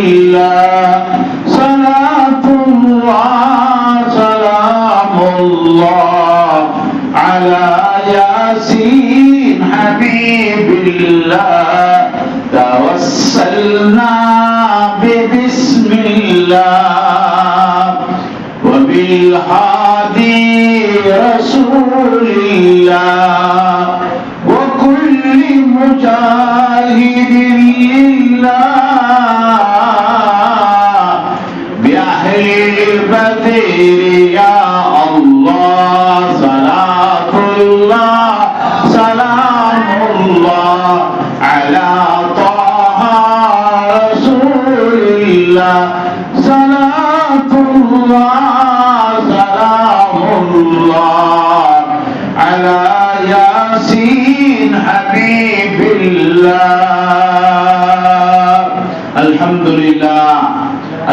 الله صلاة الله سلام الله على ياسين حبيب الله توسلنا ببسم الله وبالهادي رسول الله وكل مجاهد لله بأهل البدر يا الله صلاة الله سلام الله على طه رسول الله صلاة الله سلام الله على ياسين حبيب الله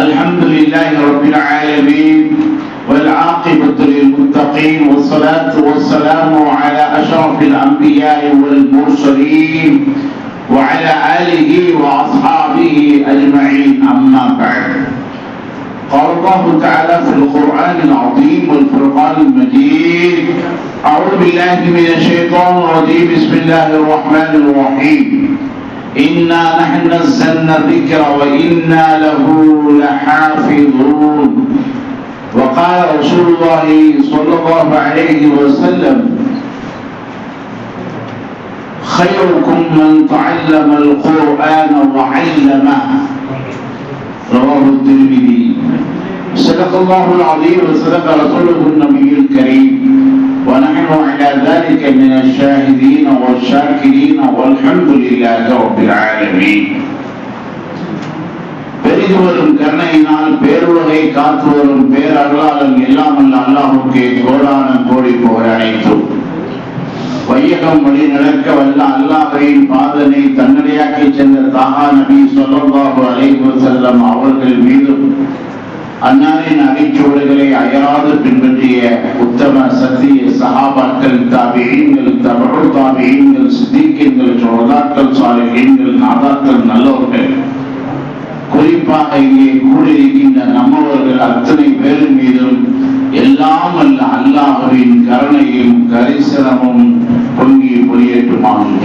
الحمد لله رب العالمين والعاقبة للمتقين والصلاة والسلام على أشرف الأنبياء والمرسلين وعلى آله وأصحابه أجمعين أما بعد قال الله تعالى في القرآن العظيم والفرقان المجيد أعوذ بالله من الشيطان الرجيم بسم الله الرحمن الرحيم إنا نحن نزلنا الذكر وإنا له لحافظون وقال رسول الله صلى الله عليه وسلم خيركم من تعلم القرآن وعلمه رواه الترمذي صدق الله العظيم وصدق رسوله النبي الكريم ونحن على ذلك من الشاهدين والشاكرين والحمد لله رب العالمين பெரிதுவரும் கருணையினால் பேருலகை காத்து வரும் பேரருளாளன் எல்லாம் அல்ல அல்லாஹ்வுக்கே கோடான கோடி புகழ் அனைத்தும் வையகம் வழி நடக்க வல்ல அல்லாஹ்வின் பாதனை தன்னடையாக்கி சென்ற தாஹா நபி ஸல்லல்லாஹு அலைஹி வஸல்லம் அவர்கள் மீதும் அன்னாரின் அடிச்சுவடுகளை அயராது பின்பற்றிய உத்தம சத்திய சஹாபாக்கள் தாபிஈன்கள் தபஉ தாபிஈன்கள் சித்திகீன்கள் சுஹதாக்கள் சாலிஹீன்கள் நாதாக்கள் நல்லவர்கள் குறிப்பாக இங்கே கூடியிருக்கின்ற நம்மவர்கள் அத்தனை பேர் மீதும் எல்லாம் அல்ல அல்லாஹ்வின் கருணையும் கரிசனமும் பொங்கி பொழியட்டுமாக.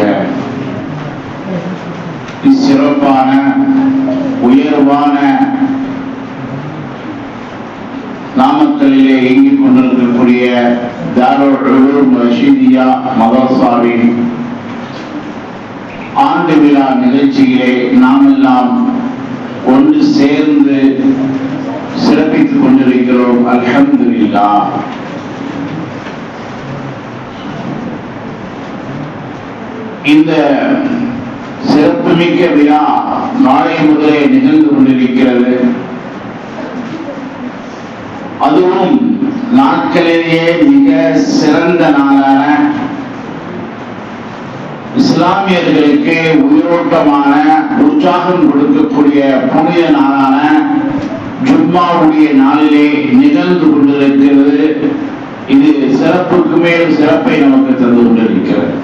இச்சிறப்பான உயர்வான நாமக்கலிலே இயங்கிக் கொண்டிருக்கக்கூடிய தாருல் உலூம் ரஷீதியா மதரசாவின் ஆண்டு விழா நிகழ்ச்சியிலே நாமெல்லாம் ஒன்று சேர்ந்து சிறப்பித்துக் கொண்டிருக்கிறோம். அல்ஹம்துலில்லாஹ். இந்த சிறப்புமிக்க விழா நாளை முதலே நிகழ்ந்து கொண்டிருக்கிறது. அதுவும் நாட்களிலேயே மிக சிறந்த நாளான இஸ்லாமியர்களுக்கு உயிரோட்டமான உற்சாகம் கொடுக்கக்கூடிய புனித நாளான ஜும்மாவுடைய நாளிலே நிகழ்ந்து கொண்டிருக்கிறது. இது சிறப்புக்கு மேல் சிறப்பை நமக்கு தந்து கொண்டிருக்கிறது.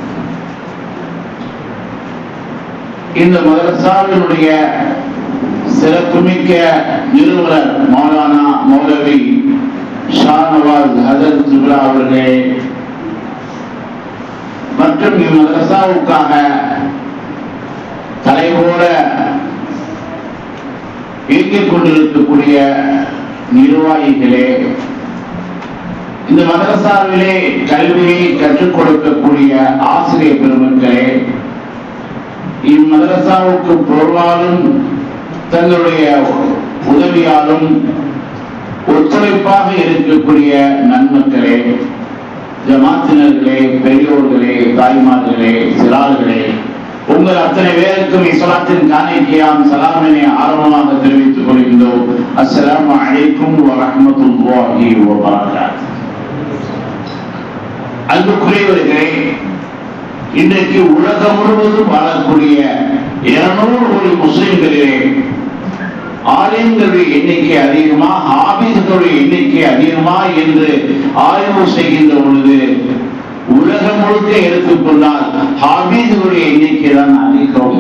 இந்த மதரசாவினுடைய சிறப்புமிக்க நிறுவனர் மௌலானா மௌலவி ஷானவாஸ் ஹஜரத் ஜுப்ரா அவர்களே மற்றும் இம்மதரசாவுக்காக தலைவோட இயங்கிக் கொண்டிருக்கக்கூடிய நிர்வாகிகளே, இந்த மதரசாவிலே கல்வியை கற்றுக் கொடுக்கக்கூடிய ஆசிரியர் பெருமக்களே, இம்மதரசாவுக்கு பொருளாலும் தங்களுடைய உதவியாலும் ஒத்துழைப்பாக இருக்கக்கூடிய நன்மக்களே, ஜமாத்தினர்களே, பெரியோர்களே, தாய்மார்களே, சிறார்களே, உங்கள் அத்தனை பேருக்கும் இஸ்லாத்தின் காணிக்கையாம் சலாமினை ஆரம்பமாக தெரிவித்துக் கொள்கின்றோம். அஸ்ஸலாமு அலைக்கும் வரஹ்மத்துல்லாஹி வபரகாத்துஹு. அன்புக்குரியவர்களே, இன்றைக்கு உலகம் முழுவதும் வாழக்கூடிய 200 கோடி முஸ்லிம்களிலே ஆலிம்களுடைய எண்ணிக்கை அதிகமா, ஹாபிஸ்களுடைய எண்ணிக்கை அதிகமா என்று ஆய்வு செய்கின்ற பொழுது உலகம் முழுக்க எடுத்துக்கொண்டால் ஹாபிஸ்களுடைய எண்ணிக்கை தான் அதிகம்.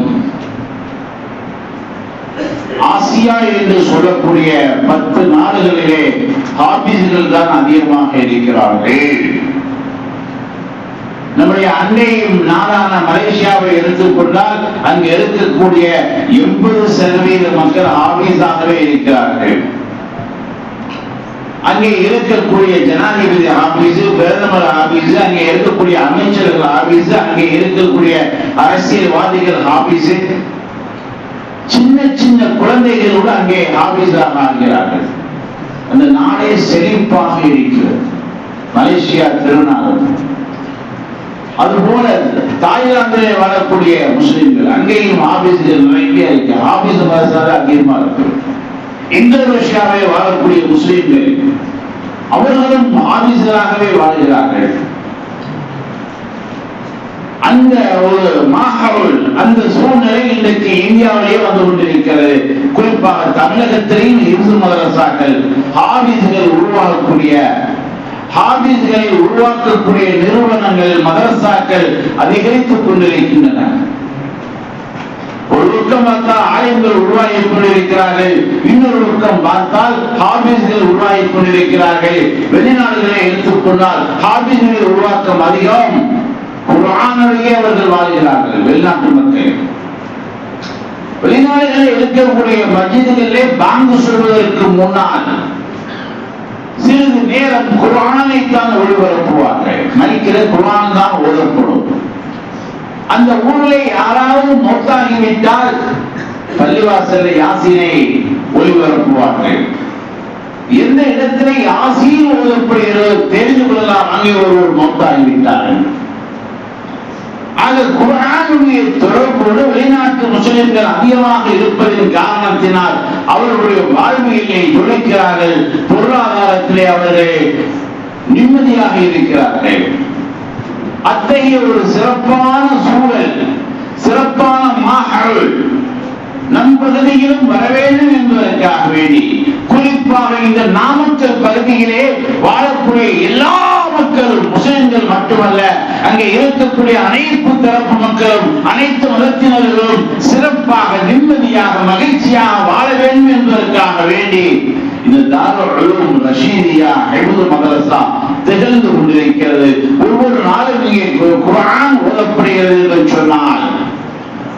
ஆசிய ஆசியா என்று சொல்லக்கூடிய 10 நாடுகளிலே ஹாபிஸ்கள் தான் அதிகமாக இருக்கிறார்கள். நம்முடைய அண்டை நாடான மலேசியாவை எடுத்துக்கொண்டால் அங்கு இருக்கக்கூடிய 80% மக்கள் ஹாபிஸாகவே இருக்கிறார்கள். அங்கே இருக்கக்கூடிய ஜனாதிபதி ஆபீஸ், பிரதமர் ஆபீஸ், அங்கே இருக்கக்கூடிய அமைச்சர்கள் ஆபீஸ், அங்கே இருக்கக்கூடிய அரசியல்வாதிகள் ஆபீஸ், சின்ன சின்ன குழந்தைகளோடு அங்கே ஆபீஸாக ஆகிறார்கள். அந்த நாடே செழிப்பாக இருக்கிறது. மலேசியா திருநாடு. அதுபோல தாய்லாந்திலே வாழக்கூடிய முஸ்லிம்கள் அங்கேயும் ஆபீஸ்கள் நிறைய இருக்கு. ஆபீஸ் மதரசாவே அதிகமாக இருக்கு. இந்தோனேஷியாவை வாழக்கூடிய முஸ்லிம்கள் அவர்களும் ஆபீஸ்களாகவே வாழ்கிறார்கள். அந்த ஒரு மாஹவுல், அந்த சூழ்நிலை இன்றைக்கு இந்தியாவிலேயே வந்து கொண்டிருக்கிறது. குறிப்பாக தமிழகத்திலேயும் இந்து மதரசாக்கள் ஹாபிஸ்கள் உருவாக்கக்கூடிய ஹாபிஸ்களை உருவாக்கக்கூடிய நிறுவனங்கள், மதரசாக்கள் அதிகரித்துக் கொண்டிருக்கின்றன. ஒரு பக்கம் பார்த்தால் ஆலயங்கள் உருவாகி கொண்டிருக்கிறார்கள், இன்னொரு பக்கம் பார்த்தால் ஹாபிஸ்கள் உருவாகி கொண்டிருக்கிறார்கள். வெளிநாடுகளை எடுத்துக்கொண்டால் ஹாபிஸ்களை உருவாக்கம் அதிகம். குர்ஆனிலேயே அவர்கள் வாழ்கிறார்கள். வெளிநாட்டு மக்கள் வெளிநாடுகளில் இருக்கக்கூடிய மஸ்ஜிதுகளிலே பாங்கு சொல்வதற்கு முன்னால் சிறிது நேரம் குர்ஆனை தான் ஒளிபரப்புவார்கள். மரிக்கிற குர்ஆன் தான் ஓதப்படும். அந்த ஊரிலே யாராவது மௌத்தாகிவிட்டால் பள்ளிவாசல் யாசீனை ஒளிபரப்புவார்கள். எந்த இடத்திலே யாசீன் ஓதப்படுகிறதோ தெரிந்து கொள்ளலாம், அங்கே ஒருவர் மௌத்தாகிவிட்டார்கள். ஆக குர்ஆனுடைய தொடர்போடு வெளிநாட்டு முஸ்லிம்கள் அதிகமாக இருப்பதன் காரணத்தினால் அவர்களுடைய வாழ்வியலை துளைக்கிறார்கள். பொருளாதாரத்திலே அவர்கள் நிம்மதியாக இருக்கிறார்கள். அத்தகைய ஒரு சிறப்பான சூழல், சிறப்பான மாஹவுல் நம் பகுதியிலும் வர வேண்டும் என்பதற்காக வேண்டி, குறிப்பாக இந்த நாமக்கல் பகுதியிலே வாழக்கூடிய எல்லா மக்களும், முஸ்லிம்கள் மட்டுமல்ல, அங்கே இருக்கக்கூடிய அனைத்து தரப்பு மக்களும், அனைத்து மதத்தினர்களும் சிறப்பாக நிம்மதியாக மகிழ்ச்சியாக வாழ வேண்டும் என்பதற்காக வேண்டி இந்த தாருல் உலூம் ரஷீதியா ஹிஃப்து மதரசா திகழ்ந்து கொண்டிருக்கிறது. ஒவ்வொரு நாளும் இங்கே குர்ஆன் ஓதப்படுகிறது என்று சொன்னால்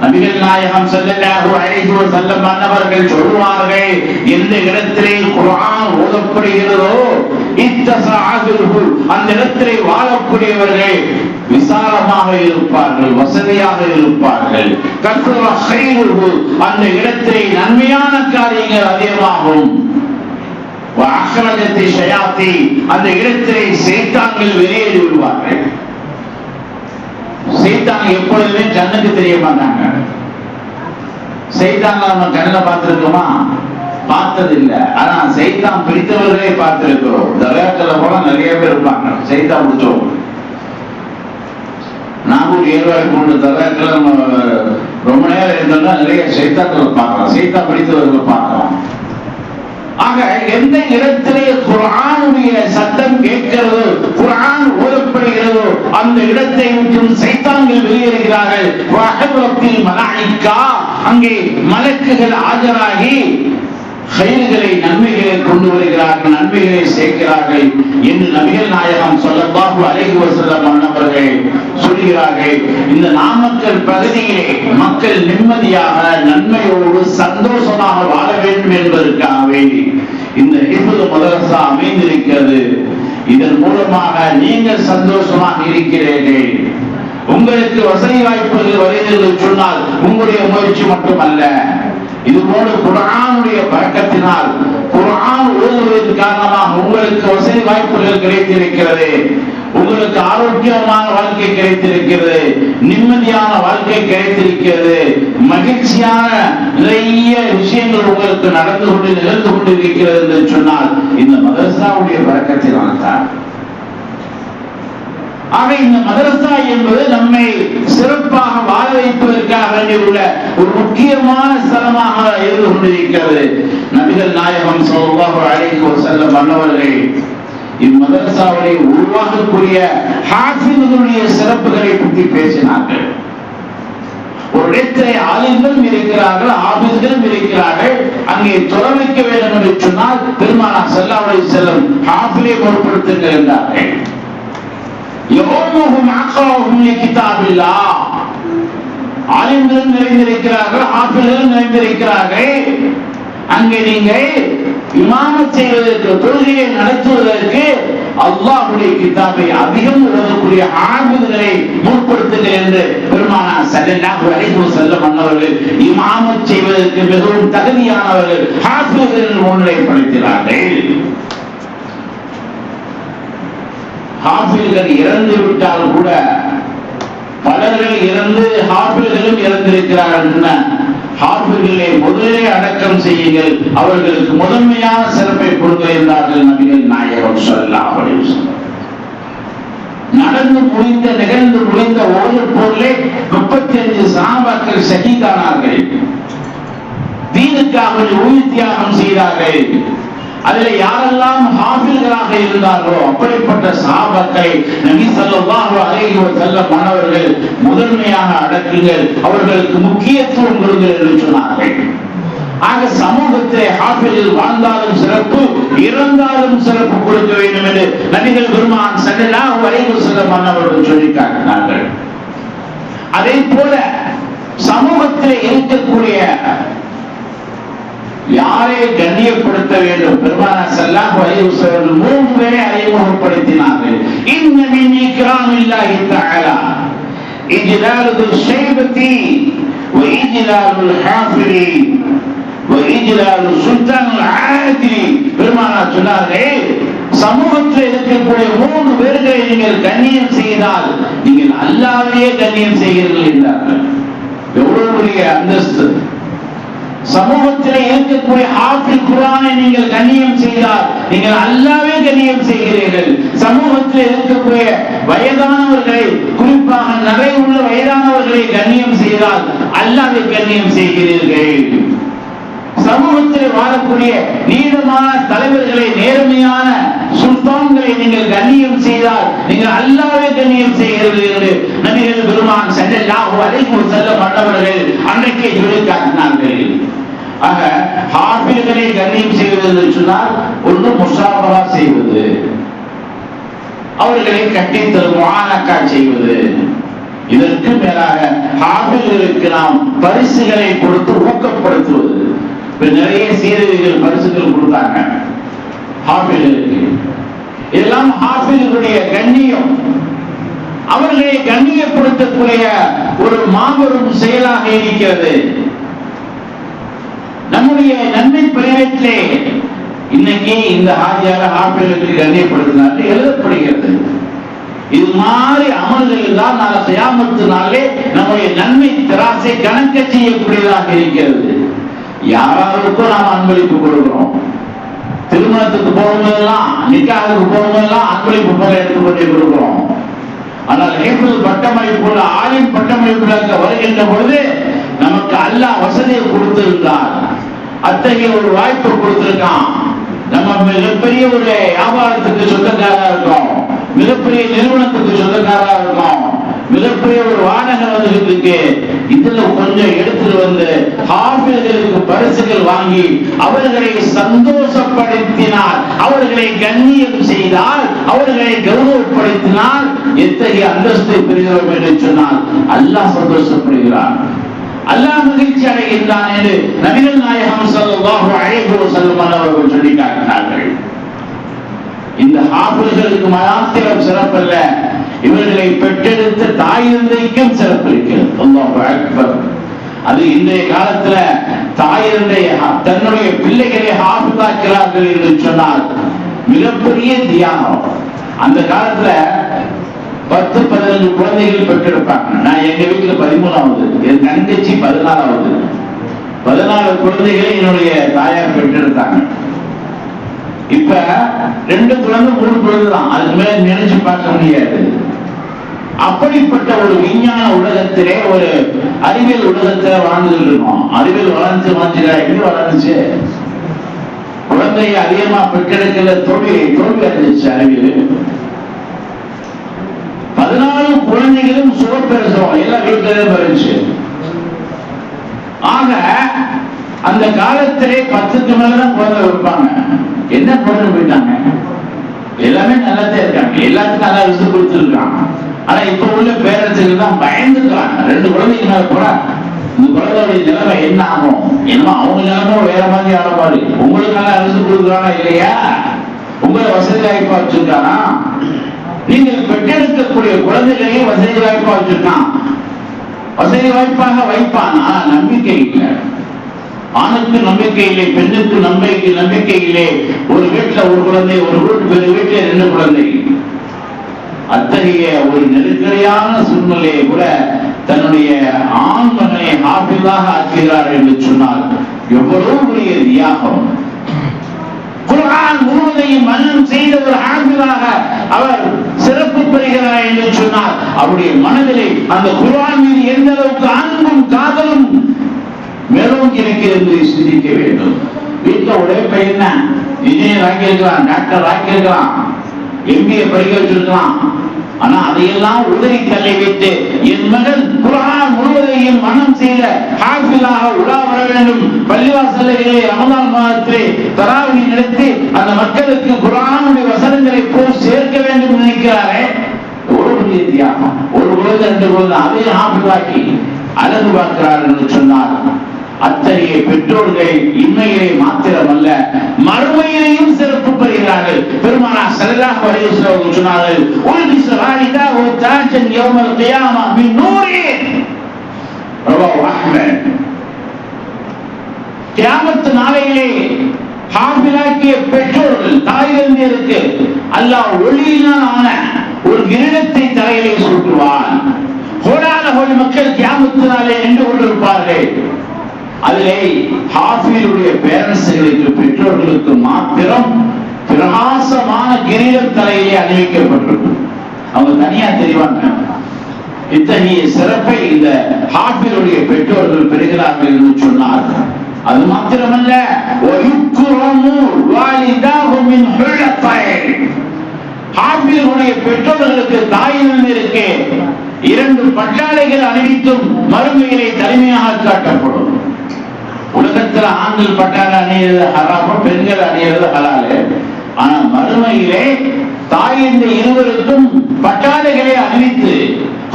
நபிகள் நாயகம் ஸல்லல்லாஹு அலைஹி வஸல்லம் அவர்கள் சொல்வார்கள், எந்த இடத்திலே குர்ஆன் ஓதப்படுகிறதோ இத்தஸஅஹு, அந்த இடத்திலே வாழக்கூடியவர்கள் விசாலமாக இருப்பார்கள், வசதியாக இருப்பார்கள். கத்ர கைருஹு, அந்த இடத்திலே நன்மையான காரியங்கள் அதிகமாகும். வஅஹ்ரஜத்தி ஷயாத்தி, அந்த இடத்திலே சைத்தான்கள் வெளியேறி விடுவார்கள். சைத்தான் எப்பொழுதுமே கண்ணுக்கு தெரிய மாட்டாங்க. சைத்தான் நம்ம கண்ணில் பார்த்திருக்கோமா? பார்த்தது இல்லை. ஆனா சைத்தான் பிடித்தவர்களே பார்த்திருக்கிறோம். தர்காக்கள போல நிறைய பேர் இருப்பாங்க சைத்தான் பிடிச்சோம். நாகூர் ஏர்வாய் போன்ற தர்காக்கள் நம்ம ரொம்ப நேரம் இருந்தோம்னா நிறைய சைத்தாக்களை பார்க்கலாம், சைத்தான் பிடித்தவர்களை பார்க்கலாம். ஆக எந்த இடத்திலே குர்ஆனுடைய சத்தம் கேட்கிறதோ, குர்ஆன் ஓதப்படுகிறதோ, அந்த இடத்தை விட்டு சைத்தான்கள் வெளியேறுகிறார்கள். வஹபத்தில் மலாயிகா, அங்கே மலக்குகள் ஆஜராகி கைர்களை, நன்மைகளை கொண்டு வருகிறார்கள், நன்மைகளை சேர்க்கிறார்கள் என்று நபிகள் நாயகம் ஸல்லல்லாஹு அலைஹி வஸல்லம் அவர்கள் சொல்கிறார்கள். இந்த நாமக்கல் பகுதியிலே மக்கள் நிம்மதியாக, நன்மையோடு, சந்தோஷமாக வாழ வேண்டும் என்பதற்காக வேண்டி இந்த ஹிஃப்து மதரசா அமைந்திருக்கிறது. இதன் மூலமாக நீங்கள் சந்தோஷமாக இருக்கிறீர்கள். உங்களுக்கு வசதி வாய்ப்புகள் வருகிறது சொன்னால் உங்களுடைய முயற்சி மட்டுமல்ல, இதுபோல குர்ஆனுடைய பரக்கத்தினால், குர்ஆன் ஓதுவதன் காரணமாக உங்களுக்கு வசதி வாய்ப்புகள் கிடைத்திருக்கிறது, உங்களுக்கு ஆரோக்கியமான வாழ்க்கை கிடைத்திருக்கிறது, நிம்மதியான வாழ்க்கை கிடைத்திருக்கிறது, மகிழ்ச்சியான நிறைய விஷயங்கள் உங்களுக்கு நிகழ்ந்து கொண்டிருக்கிறது என்று சொன்னால் இந்த மதரசாவுடைய பரக்கத்தினால் தான். ஆக இந்த மதரசா என்பது நம்மை சிறப்பாக வாழ வைப்பதற்காக உள்ள ஒரு முக்கியமான ஸ்தலமாக இருந்து கொண்டிருக்கிறது. நபிகள் நாயகம் ஸல்லல்லாஹு அலைஹி வஸல்லம் அவர்கள் இம்மதரசாவை உருவாக்கக்கூடிய ஹாஃபிதுகளுடைய சிறப்புகளை பற்றி பேசினார்கள். ஒரு இடத்திலே ஆலிம்களும் இருக்கிறார்கள், ஆபிஸ்களும் இருக்கிறார்கள். அங்கே தொலை வைக்க வேண்டும் என்று சொன்னால் பெருமானார் ஸல்லல்லாஹு அலைஹி வஸல்லம் ஹாஃபிலை பொறுப்படுத்துங்கள் என்றார்கள். யௌமுஹும் அக்ராஹும் லிகிதாபில்லாஹ். ஆலிம்களும் நிறைந்திருக்கிறார்கள், ஆபிஸ்களும் நிறைந்திருக்கிறார்கள். அங்கே நீங்கள் இமாமத் செய்வதற்கு, தொழுகையை நடத்துவதற்கு அல்லாஹ்வுடைய கிதாபை அதிகம் ஓதக்கூடிய ஆபிஸ்களை முற்படுத்துங்கள் என்று பெருமானார் ஸல்லல்லாஹு அலைஹி வஸல்லம் அவர்கள் இமாமத் செய்வதற்கு மிகவும் தகுதியானவர்கள் ஹாஃபிஸ்கள் முன்னிலைப்படுத்தினார்கள். ஹாஃபிஸ்கள் இறந்து விட்டால் கூட பலர்கள் இறந்து ஹாஃபிஸ்களும் இறந்திருக்கிறார்கள். ஹாஃபிஸ்களை முதலே அடக்கம் செய்யுங்கள், அவர்களுக்கு முதன்மையான சிறப்பை கொடுக்க என்றார்கள் நபிகள் நாயகம் ஸல்லல்லாஹு அலைஹி வஸல்லம். நிகழ்ந்து முடிந்த ஒரு போரிலே 35 சஹாபாக்கள் ஷஹீதானார்கள். தீனுக்காக உயிர் தியாகம் செய்தார்கள். அதில் யாரெல்லாம் ஹாஃபில்களாக இருந்தார்களோ அப்படிப்பட்ட சஹாபாக்களை நபி ஸல்லல்லாஹு அலைஹி வஸல்லம் அவர்கள் முதன்மையாக அடக்குங்கள், அவர்களுக்கு முக்கியத்துவம் கொடுங்கள் என்று சொன்னார்கள். ஆக சமூகத்திலே ஹாஃபில்கள் வாழ்ந்தாலும் சிறப்பு, இறந்தாலும் சிறப்பு கொடுக்க வேண்டும் என்று நபிகள் பெருமான் ஸல்லல்லாஹு அலைஹி வஸல்லம் அவர்கள் சொல்லி காட்டினார்கள். அதே போல சமூகத்திலே இருக்கக்கூடிய யாரை கண்ணியப்படுத்த வேண்டும், பெருமானார் ஸல்லல்லாஹு அலைஹி வஸல்லம் 3 பேரை அறிமுகப்படுத்தினார்கள். இன்ன மின் இக்ராமில்லாஹி தஆலா இஜ்லாலுல் ஷைபதி வ இஜ்லாலுல் ஹாஃபிலி வ இஜ்லாலுல் சுல்தானுல் ஆதிலி. பெருமானார் சொன்னார்கள், சமூகத்தில் இருக்கக்கூடிய 3 பேர்களை நீங்கள் கண்ணியம் செய்தால் நீங்கள் அல்லாஹ்வையே கண்ணியம் செய்கிறீர்கள் என்றார்கள். எவ்வளவு பெரிய அந்தஸ்து! சமூகத்தில் இருக்கக்கூடிய ஹாஃபில் குர்ஆனை நீங்கள் கண்ணியம் செய்தால் நீங்கள் அல்லாஹ்வை கண்ணியம் செய்கிறீர்கள். சமூகத்தில் இருக்கக்கூடிய வயதானவர்களை, குறிப்பாக நிறைய உள்ள வயதானவர்களை கண்ணியம் செய்தால் அல்லாஹ்வை கண்ணியம் செய்கிறீர்கள். சமூகத்தில் வாழக்கூடிய நீளமான தலைவர்களை, நேர்மையான சுல்தான்களை நீங்கள் கண்ணியம் செய்தால் நீங்கள் அல்லாஹ்வை கண்ணியம் செய்கிறீர்கள் என்று நபிகள் பெருமான் ஸல்லல்லாஹு அலைஹி வஸல்லம் அவர்கள் அன்றைக்கே சொல்லி காட்டினார்கள். ஆக ஹாஃபில்களை கண்ணியம் செய்வது என்று சொன்னால் ஒன்று முஸாபஹா செய்வது, அவர்களை கட்டித்தரும் முஆனகா செய்வது. இதற்கு மேலாக ஹாஃபில்களுக்கு நாம் பரிசுகளை கொடுத்து ஊக்கப்படுத்துவது. நிறைய சீரழிகள் பரிசுகள் கொடுத்தாங்க ஹாஃபில்களுக்கு. இதெல்லாம் ஹாஃபில்களுடைய கண்ணியம், அவர்களை கண்ணியப்படுத்தக்கூடிய ஒரு மாபெரும் செயலாக இருக்கிறது. நம்முடைய நன்மை பதிவேட்டிலே இன்னைக்கு இந்த ஹாஜியார ஹாஃபில்களுக்கு கண்ணியப்படுத்தினார்கள் எழுதப்படுகிறது. இது மாதிரி அமல்கள் தான் நாளை கியாமத்து நாளிலே நம்முடைய நன்மை திராசை கணக்க செய்யக்கூடியதாக இருக்கிறது. யாராருக்கும் நாம் அன்பளிப்பு கொடுக்கிறோம். திருமணத்துக்கு போகும்போதெல்லாம், நிக்காஹுக்கு போகும்போதெல்லாம் அன்பளிப்பு போல எடுத்துக்கொண்டே கொடுக்கிறோம். ஆனால் ஹிஃப்ல் பட்டமளிப்புள்ள ஆலிம் பட்டமளிப்புல வருகின்ற பொழுது நமக்கு அல்லாஹ் வசதியை கொடுத்திருந்தார், அத்தகைய ஒரு வாய்ப்பு கொடுத்திருக்கான். நம்ம மிகப்பெரிய ஒரு வியாபாரத்துக்கு சொந்தக்காரா இருக்கோம், மிகப்பெரிய நிறுவனத்துக்கு சொந்தக்காரா இருக்கோம், மிகப்பெரிய ஒரு வானகத்துக்கு இதுல கொஞ்சம் எடுத்துட்டு வந்து ஹாஃபில்களுக்கு பரிசுகள் வாங்கி அவர்களை சந்தோஷப்படுத்தினால், அவர்களை கண்ணியம் செய்தால், அவர்களை கௌரவப்படுத்தினால் எத்தகைய அந்தஸ்தை பெறுகிறோம் என்று சொன்னால் அல்லாஹ் சந்தோஷப்படுகிறான், அல்லாஹ் மகிழ்ச்சி அடைகின்றான் என்று நபிகள் நாயகம் ஸல்லல்லாஹு அலைஹி வஸல்லம் அவர்கள் சொல்லி காட்டினார்கள். இந்த ஹாஃபில்களுக்கு மாத்திரம் சிறப்பல்ல, இவர்களை பெற்றெடுத்த தாய் தந்தைக்கும் சிறப்பு இருக்கிறது. அல்லாஹு அக்பர். அது இன்றைய காலத்துல தாய் தந்தை தன்னுடைய பிள்ளைகளை ஹாஃபிதாக்கிறார்கள் என்று சொன்னால் மிகப்பெரிய தியாகம். அந்த காலத்துல 10-15 குழந்தைகள் பெற்றெடுப்பாங்க. நான் எங்க வீட்டுல 13வது, என் தங்கச்சி 14வது. 14 குழந்தைகளை என்னுடைய தாயார் பெற்றெடுத்தாங்க. இப்ப 2 குழந்தை 3 குழந்தை தான், அதுக்கு மேல நினைச்சு பார்க்க முடியாது. அப்படிப்பட்ட ஒரு விஞ்ஞான உலகத்திலே, ஒரு அறிவியல் உலகத்திலே வாழ்ந்துட்டு இருக்கோம். அறிவியல் வளர்ந்து எப்படி வளர்ந்துச்சு? குழந்தையை அதிகமா பெற்றெடுக்கல, தோல்வி அடைஞ்சிச்சு அறிவியல். 14 குழந்தைகளும் சுகப்பிரசவம், எல்லாம் வீட்டிலே இருந்துச்சு. அந்த காலத்திலே 10க்கு மேலதான் குழந்தை வைப்பாங்க. என்ன குழந்தை போயிட்டாங்க, எல்லாமே நல்லாதான் இருக்காங்க, எல்லாத்துக்கும் நல்லா ரிசல்ட் கொடுத்துருக்காங்க. ஆனா இப்ப உள்ள பேரண்ட்ஸுக்கு தான் பயந்துக்கிறாங்க. 2 குழந்தைக்கு மேல போனா இந்த குழந்தையுடைய நிலைமை என்ன ஆகும், என்னமோ அவங்க நிலைமை வேற மாதிரி ஆன மாதிரி. உங்களுக்கு நல்லா ரிசல்ட் கொடுக்குறானா இல்லையா, உங்களை வசதி வாய்ப்பா வச்சிருக்கானா, நீங்கள் பெற்றெடுக்கக்கூடிய குழந்தைகளையும் வசதி வாய்ப்பா வச்சிருக்கான். வசதி வாய்ப்பாக வைப்பான், ஆனா நம்பிக்கை இல்லை. ஆணுக்கு நம்பிக்கை இல்லை, பெண்ணுக்கு நம்பிக்கை இல்லை. ஒரு வீட்டுல ஒரு குழந்தை, ஒரு வீட்டுல 2 குழந்தை. அத்தகைய ஒரு நெருக்கடியான சூழ்நிலையை கூட தன்னுடைய ஆண் மகனை ஹாஃபிஸாக ஆக்குகிறார் என்று சொன்னால் எவ்வளவு பெரிய தியாகம். குர்ஆன் முழுவதையும் மனனம் செய்த ஒரு ஹாஃபிஸாக அவர் சிறப்பு பெறுகிறார் என்று சொன்னால் அவருடைய மனதிலே அந்த குர்ஆன் மீது எந்த அளவுக்கு அன்பும் காதலும் மேலோங்கி இருக்கிறது என்பதை சிந்திக்க வேண்டும். வீட்டுல ஒரே பையன் தான் இன்ஜினியர் ஆக்கியிருக்கலாம், டாக்டர் ஆக்கியிருக்கலாம், MBA படிக்க வச்சிருக்கலாம். ஆனா அதையெல்லாம் உதவி தள்ளிவிட்டு என் மகன் குர்ஆன் முழுவதையும் மனம் செய்த ஹாஃபிஸாக உலா வர வேண்டும், பள்ளிவாசல்களிலே ரமலான் மாதத்திலே தராவீஹ் நடத்தி அந்த மக்களுக்கு குர்ஆனுடைய வசனங்களை போய் சேர்க்க வேண்டும் நினைக்கிறாரே, ஒரு பெரிய தியாகம். ஒரு குழந்தை 2 குழந்தை அதை ஹாஃபிஸாக்கி அழகு பார்க்கிறார் என்று சொன்னார். அத்தகைய பெற்றோர்கள் இன்மையிலே மாத்திரமல்ல மறுமையிலேயும் சிறப்பு பெறுகிறார்கள். பெருமானார் ஸல்லல்லாஹு அலைஹி வஸல்லம் சொன்னார்கள், உல்பிஸ வாலிதாஹு தாஜன் யௌமல் கியாமா மின் நூரி. ரவாஹு அஹ்மத். கியாமத் நாளையிலே ஹாஃபிஸாக்கிய பெற்றோர்கள் தாய்களுக்கு அல்லாஹ் ஒளியினால் ஆன ஒரு கிரீடத்தை தலையிலே சூட்டுவான். கோடான கோடி மக்கள் கியாமத் நாளே நின்று கொண்டிருப்பார்கள். அதிலே ஹாஃபிஸுடைய பேரண்ட்ஸ்களுக்கு பெற்றோர்களுக்கு மாத்திரம் பிரகாசமான கிரீடம் தலையிலே அணிவிக்கப்பட்டிருக்கும். அவங்க தனியா தெரிவாங்க. இத்தகைய சிறப்பை இந்த ஹாஃபிஸுடைய பெற்றோர்கள் பெறுகிறார்கள் என்று சொன்னார். அது மாத்திரமல்ல, ஹாஃபிஸுடைய பெற்றோர்களுக்கு தாயினம் இருக்கு 2 பட்டாடைகள் அணிவித்தும் மறுமையிலே தலைமையாக காட்டப்படும். உலகத்துல ஆண்கள் பட்டாடை அணியது ஹராமோ, பெண்கள் அணியது ஹலாலு. ஆனா மறுமையிலே தாய் இந்த இருவருக்கும் பட்டாடைகளை அணிவித்து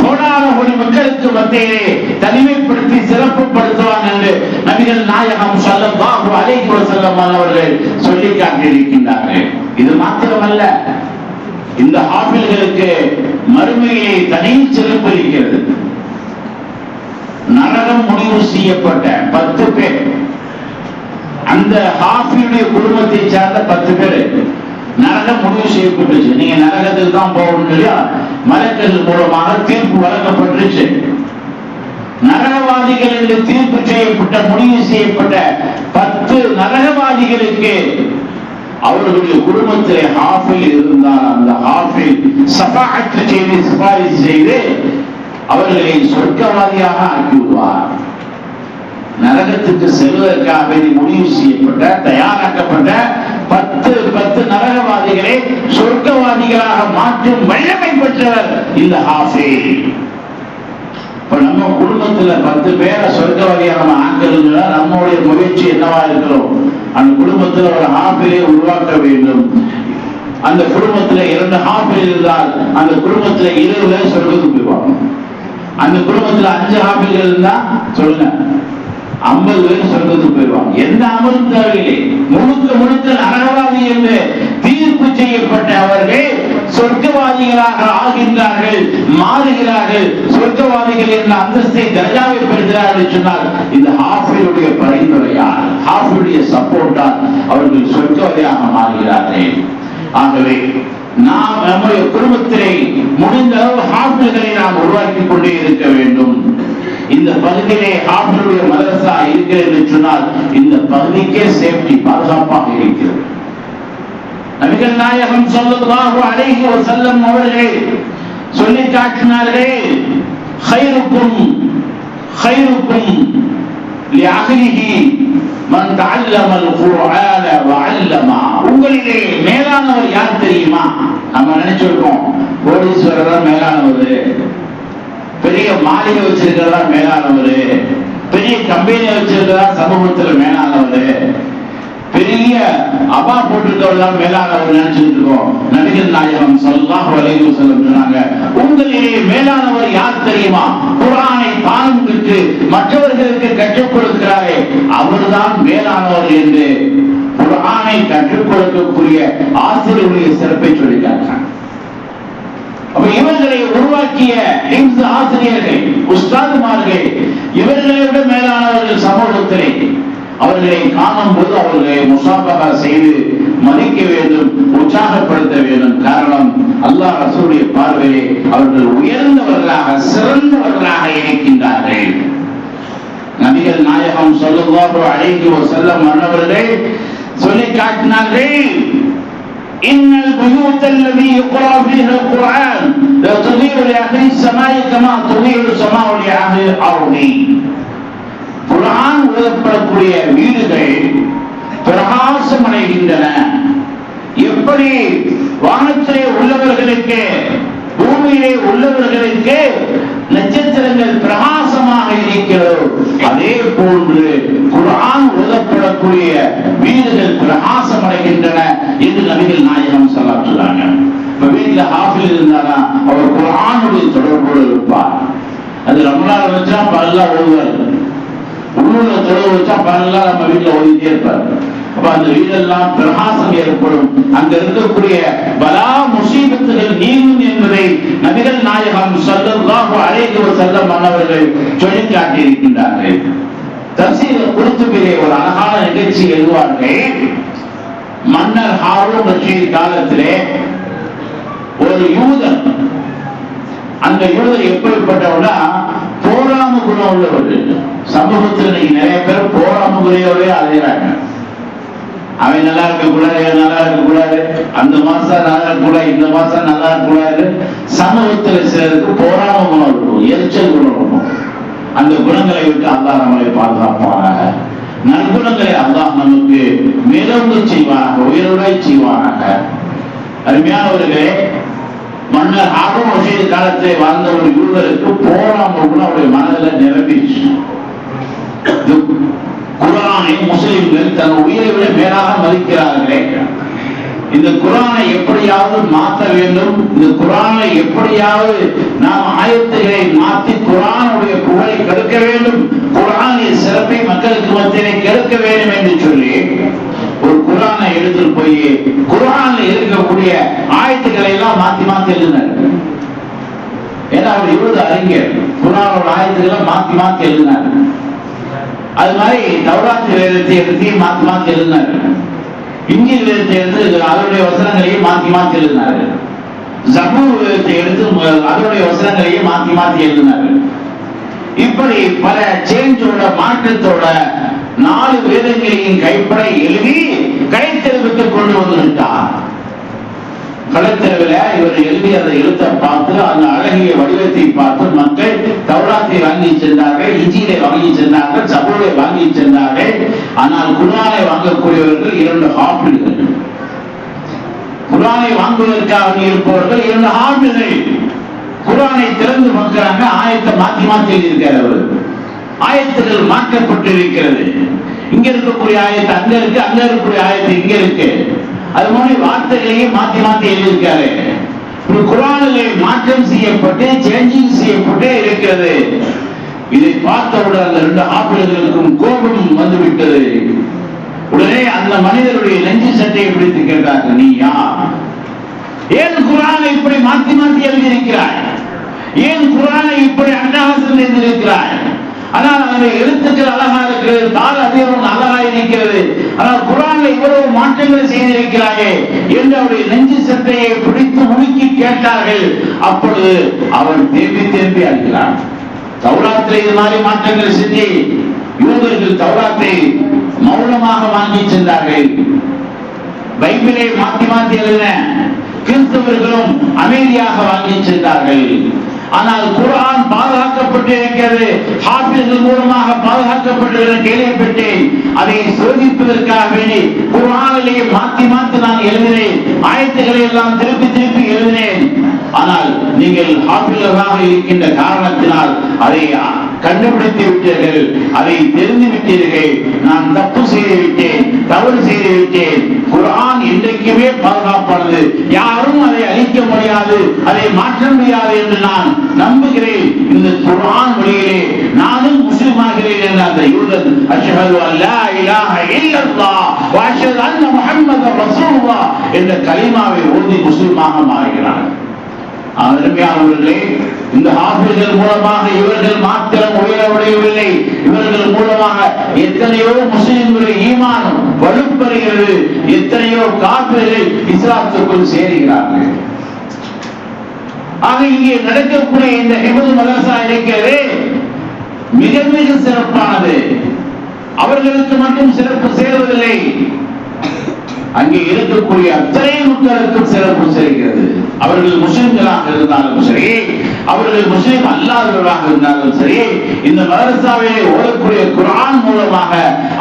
கோடான கோடி மக்களுக்கு மத்தியிலே தனிமைப்படுத்தி சிறப்புப்படுத்துவான் என்று நபிகள் நாயகம் ஸல்லல்லாஹு அலைஹி வஸல்லம் அவர்கள் சொல்லி காட்டியிருக்கின்றார்கள். இது மாத்திரமல்ல, இந்த ஹாஃபிஸ்களுக்கு மறுமையிலே தனி சிறப்பு இருக்கிறது. நரகம் முடிவு செய்யப்பட்ட 10 பேர், அந்த ஹாஃபிஸுடைய குடும்பத்தை சார்ந்த 10 பேர் நரகம் முடிவு செய்யப்பட்டுச்சு. நீங்க நரகத்துக்கு தான் போகணும் இல்லையா, மலக்குகள் மூலமாக தீர்ப்பு வழங்கப்பட்டுச்சு. நரகவாதிகள் என்று தீர்ப்பு செய்யப்பட்ட முடிவு செய்யப்பட்ட 10 நரகவாதிகளுக்கு அவர்களுடைய குடும்பத்திலே ஹாஃபிஸ் இருந்தால் அந்த ஹாஃபிஸ் ஷஃபாஅத் செய்து சிபாரிசு செய்து அவர்களை சொர்க்கவாதியாக ஆக்கிவிடுவார். நரகத்துக்கு செல்வதற்காக முடிவு செய்யப்பட்ட தயாராக்கப்பட்ட 10 நரகவாதிகளை சொர்க்கவாதிகளாக மாற்றும் வல்லமை பெற்றவர் இந்த ஹாஃபிஸ். இப்ப நம்ம குடும்பத்துல 10 பேரை சொர்க்கவாதியாக நம்ம ஆக்கணும்னா நம்மளுடைய முயற்சி என்னவா இருக்கிறோம், அந்த குடும்பத்துல ஒரு ஹாஃபிஸை உருவாக்க வேண்டும். அந்த குடும்பத்துல 2 ஹாஃபிஸ் இருந்தால் அந்த குடும்பத்துல 20 பேர் சொர்க்கத்துக்கு போய்வாங்க. அந்த குடும்பத்துல 5 ஹாஃபிஸ்கள் இருந்தா சொல்லுங்க 50 பேர் சொர்க்கத்துக்கு போய்வாங்க. எந்த அமலும் தேவையில்லை. முழுக்க நரகவாதி என்று தீர்ப்பு செய்யப்பட்ட அவர்கள் சொர்க்கவாதிகளாக ஆகின்றார்கள், மாறுகிறார்கள். சொர்க்கவாதிகள் என்ற அந்தஸ்தை தர்ஜாவை பெறுகிறார்கள் சொன்னால் இந்த ஹாஃபிஸுடைய பரிந்துரையால், ஹாஃபிஸுடைய சப்போர்ட்டால் அவர்கள் சொர்க்கவாதியாக மாறுகிறார்கள். ஆகவே நாம் நம்முடைய குடும்பத்திலே முடிந்த அளவு ஹாஃபிஸ்களை நாம் உருவாக்கி கொண்டே இருக்க வேண்டும். இந்த பகுதியிலே ஹாஃபிஸுடைய மதரசா இருக்கிறது என்று சொன்னால் இந்த பகுதிக்கே சேஃப்டி, பாதுகாப்பாக இருக்கிறது. நபிகள் நாயகம் ஸல்லல்லாஹு அலைஹி வஸல்லம் அவர்கள் சொல்லி காட்டினார்கள், خيركم لأهله من تعلم القرآن وعلمه. உங்களிலே மேலானவர் யார் தெரியுமா? நம்ம நினைச்சிருக்கோம் கோடீஸ்வரர் தான் மேலானவர், பெரிய மாளிகை வச்சிருக்கிறதா மேலானவர், பெரிய கம்பெனி வச்சிருக்கிறா சமூகத்தில் மேலானவர், பெரிய அபா போட்டுக்கிறவர்கள் மேலானவர் நினைச்சிட்டு இருக்கோம். நபிகள் நாயகம் ஸல்லல்லாஹு அலைஹி வஸல்லம் சொன்னாங்க, உங்களிலே மேலானவர் யார் தெரியுமா? குர்ஆனை தானும் கற்று மற்றவர்களுக்கு கற்றுக் கொடுக்கிறாரே அவர்தான் மேலானவர் என்று குர்ஆனை கற்றுக் கொடுக்கக்கூடிய ஆசிரியருடைய சிறப்பை சொல்லி காட்டுறாங்க. அப்ப இவர்களை உருவாக்கிய ஆசிரியர்கள், உஸ்தாதுமார்கள், இவர்களை விட மேலானவர்கள் சமூகத்திலே. அவர்களை காணும் போது அவர்களை முசாபகா செய்து மதிக்க வேண்டும், உற்சாகப்படுத்த வேண்டும். காரணம், அல்லாஹ் ரசூலுடைய பார்வையிலே அவர்கள் உயர்ந்தவர்களாக சிறந்தவர்களாக இருக்கின்றார்கள். நபிகள் நாயகம் ஸல்லல்லாஹு அலைஹி வஸல்லம் அவர்கள் சொல்லி காட்டினார்கள், இன்னல் புயூத் அல்லதி யுக்ரா ஃபீஹா அல்-குர்ஆன் லா துதீஉ லி அஹ்லி ஸமாஇ கமா துதீஉ ஸமாஉ லி அஹ்லி அல்-அர்தி. குர்ஆன் ஓதப்படக்கூடிய வீடுகள் பிரகாசம் அடைகின்றன. எப்படி வானத்திலே உள்ளவர்களுக்கு பூமியிலே உள்ளவர்களுக்கு நட்சத்திரங்கள் பிரகாசமாக இருக்கிறதோ அதே போன்று குர்ஆன் ஓதப்படக்கூடிய வீடுகள் பிரகாசம் அடைகின்றன என்று நபிகள் நாயகம் சொல்றாங்க. இப்ப வீட்டுல ஹாஃபில் இருந்தாரா அவர் குர்ஆனுடைய தொடர்போடு இருப்பார். அது ரமலான் வச்சா பல்லா ஓதுவார், உள்ளூர்ல தொழுவ வச்சா பல்லா நம்ம வீட்டுல ஓதிட்டே இருப்பார். அப்ப அந்த வீடெல்லாம் பிரகாசம் ஏற்படும், அங்க இருக்கக்கூடிய பலா முசீபத்துகள் நீங்கும் என்பதை நபிகள் நாயகம் ஸல்லல்லாஹு அலைஹி வஸல்லம் அவர்கள் சொல்லி காட்டியிருக்கின்றார்கள். தஃசீர் குர்துபிலே ஒரு அழகான நிகழ்ச்சி எழுதுவார்கள். மன்னர் ஹாரூன் ரஷீத் காலத்திலே ஒரு யூதன், அந்த யூதர் எப்படிப்பட்டவனா போராம குணம் உள்ளவர்கள். சமூகத்தில் நிறைய பேர் போராம குறையோடய அலைகிறாங்க. அவன் நல்லா இருக்க கூடாது, நல்லா இருக்க கூடாது, அந்த மாசம் நல்லா இருக்க கூடாது, இந்த மாசம் நல்லா இருக்க கூடாது. சமூகத்தில் சிலருக்கு போராம குணம் இருக்கும், எரிச்சல் குணம் இருக்கும். அந்த குணங்களை விட்டு அல்லாஹ் நம்மளை பாதுகாப்பானாக. நற்குணங்களை அல்லாஹ் நமக்கு மேலோங்க செய்வானாக, உயர்வுடை செய்வானாக. அருமையானவர்களே, மன்னர் ஹாரூன் ரஷீத் காலத்தில் வாழ்ந்த ஒரு யூதருக்கு போராம குணம் அவருடைய மனதில் நிரம்பிச்சு. குர்ஆனை முஸ்லிம்கள் தன் உயிரை விட மேலாக மதிக்கிறார்களே, இந்த குர்ஆனை எப்படியாவது மாற்ற வேண்டும், இந்த குர்ஆனை எப்படியாவது நாம் ஆயத்துகளை மாற்றி குர்ஆனுடைய புகழை கெடுக்க வேண்டும், குர்ஆனின் சிறப்பை மக்களுக்கு மத்தியிலே கெடுக்க வேண்டும் என்று சொல்லி ஒரு குர்ஆனை எடுத்துட்டு போய் குர்ஆனில் இருக்கக்கூடிய ஆயத்துக்களை எல்லாம் மாத்தி மாத்தி எழுதினார். ஏன்னா அவர் இவ்வளவு அறிஞர், குர்ஆனோட ஆயத்துக்களை மாத்தி மாத்தி எழுதினார். அது மாதிரி தௌராத் வேதத்தை எடுத்து மாத்தி மாத்தி எழுதினார். இன்ஜீல் வேதத்தை எடுத்து அதனுடைய வசனங்களையும் மாத்தி மாத்தி எழுதினார். ஜபூர் வேதத்தை எடுத்து அதனுடைய வசனங்களையும் மாத்தி மாத்தி எழுதினார். இப்படி பல சேஞ்சோட மாற்றத்தோட 4 வேதங்களையும் கைப்பட எழுதி கடைத்தெருவுக்கு கொண்டு வந்துட்டார். கடைத்தெருவில் இவர் எழுதி அந்த எழுத்தை பார்த்து, அந்த அழகிய வடிவத்தை பார்த்து மக்கள் தௌராத்தை வாங்கி சென்றார்கள், இன்ஜீலை வாங்கி சென்றார்கள், ஜபூரை வாங்கி சென்றார்கள். ஆனால் குர்ஆனை வாங்கக்கூடியவர்கள் 2 ஹாஃபிழ்கள், குர்ஆனை வாங்குவதற்காக இருப்பவர்கள் 2 ஹாஃபிழ்கள். குர்ஆனை திறந்து பார்க்கிறாங்க, ஆயத்தை மாத்தி மாத்தி எழுதியிருக்காரு. அவர் ஆயத்துகள் மாற்றப்பட்டு இருக்கிறது. இங்க இருக்கக்கூடிய ஆயத்தை அங்க இருக்கு, அங்க இருக்கக்கூடிய ஆயத்தை இங்க இருக்கு. அது மாதிரி வார்த்தைகளையும் மாத்தி மாத்தி எழுதியிருக்காரு. குர்ஆனிலே மாற்றம் செய்யப்பட்டு சேஞ்சிங் செய்யப்பட்டு இருக்கிறது. இதை பார்த்தவுடன் அந்த 2 ஆப்பிள்களுக்கும் கோபம் வந்துவிட்டது. உடனே அந்த மனிதருடைய நெஞ்சு சட்டையை பிடித்து கேட்டார்கள், நீ யார்? ஏன் குர்ஆனை இப்படி மாத்தி மாத்தி எழுதியிருக்கிறாய்? ஏன் குர்ஆனை இப்படி அட்டகாசம் செய்திருக்கிறாய்? ஆனால் அந்த எழுத்துக்கள் அழகா இருக்கிறது, தாள் அதிகம் அழகா இருக்கிறது, ஆனால் குர்ஆனில் இவ்வளவு மாற்றங்கள் செய்திருக்கிறாயே என்று அவருடைய நெஞ்சு சட்டையை பிடித்து முழுக்கி கேட்டார்கள். அப்பொழுது அவர் தேம்பி தேம்பி அழுகிறார். தௌராத்தில் இது மாதிரி மாற்றங்கள் செஞ்சு யூதர்கள் தௌராத்தை மௌனமாக வாங்கி சென்றார்கள். பைபிளை மாற்றி மாற்றி எழுதின கிறிஸ்தவர்களும் அமைதியாக வாங்கி சென்றார்கள். ஆனால் குர்ஆன் பாதுகாக்கப்பட்டிருக்கிறது, ஹாஃபிஸ்கள் மூலமாக பாதுகாக்கப்பட்டிருக்கிற கேள்விப்பட்டேன். அதை சோதிப்பதற்காக வேண்டி குர்ஆனிலே மாற்றி மாற்றி நான் எழுதினேன், ஆயத்துக்களை எல்லாம் திருப்பி திருப்பி எழுதினேன். ஆனால் நீங்கள் ஹாஃபிஸ்களாக இருக்கின்ற காரணத்தினால் அதை கண்டுபிடித்து விட்டீர்கள், அதை தெரிந்து விட்டீர்கள். நான் தப்பு செய்து விட்டேன், தவறு செய்து விட்டேன். குர்ஆன் என்றைக்குமே பாதுகாப்பானது, யாரும் அதை அழிக்க முடியாது, அதை மாற்ற முடியாது என்று நான் நம்புகிறேன். இந்த குர்ஆன் வழியிலே நானும் முஸ்லிம் ஆகிறேன் என்ற அந்த யூதன் அஷ்ஹது அல்லா இலாஹ இல்லல்லாஹ் வ அஷ்ஹது அன்ன முஹம்மதர் ரசூலுல்லாஹ் என்ற கலிமாவை ஓதி முஸ்லிமாக மாறுகிறார். அருமையானவர்களே, இந்த ஹாஃபிஸ்கள் மூலமாக இவர்கள் மாத்திரம் உயரவில்லை, இவர்கள் மூலமாக எத்தனையோ முஸ்லிம்களுடைய ஈமான் வலுப்பெறுகிறது, எத்தனையோ காஃபிர்கள் இஸ்லாத்துக்குள் சேருகிறார்கள். ஆக இங்கே நடக்கக்கூடிய இந்த ஹிஃபுல் மதரசா இருக்கிறது மிக மிக சிறப்பானது. அவர்களுக்கு மட்டும் சிறப்பு சேருவதில்லை, அங்கே இருக்கக்கூடிய அத்தனை மக்களுக்கும் சிறப்பு சேர்க்கிறது. அவர்கள் முஸ்லிம்களாக இருந்தாலும் சரி, அவர்கள் முஸ்லிம் அல்லாதவர்களாக இருந்தாலும் சரி, இந்த மதரசாவிலே ஓதக்கூடிய குர்ஆன் மூலமாக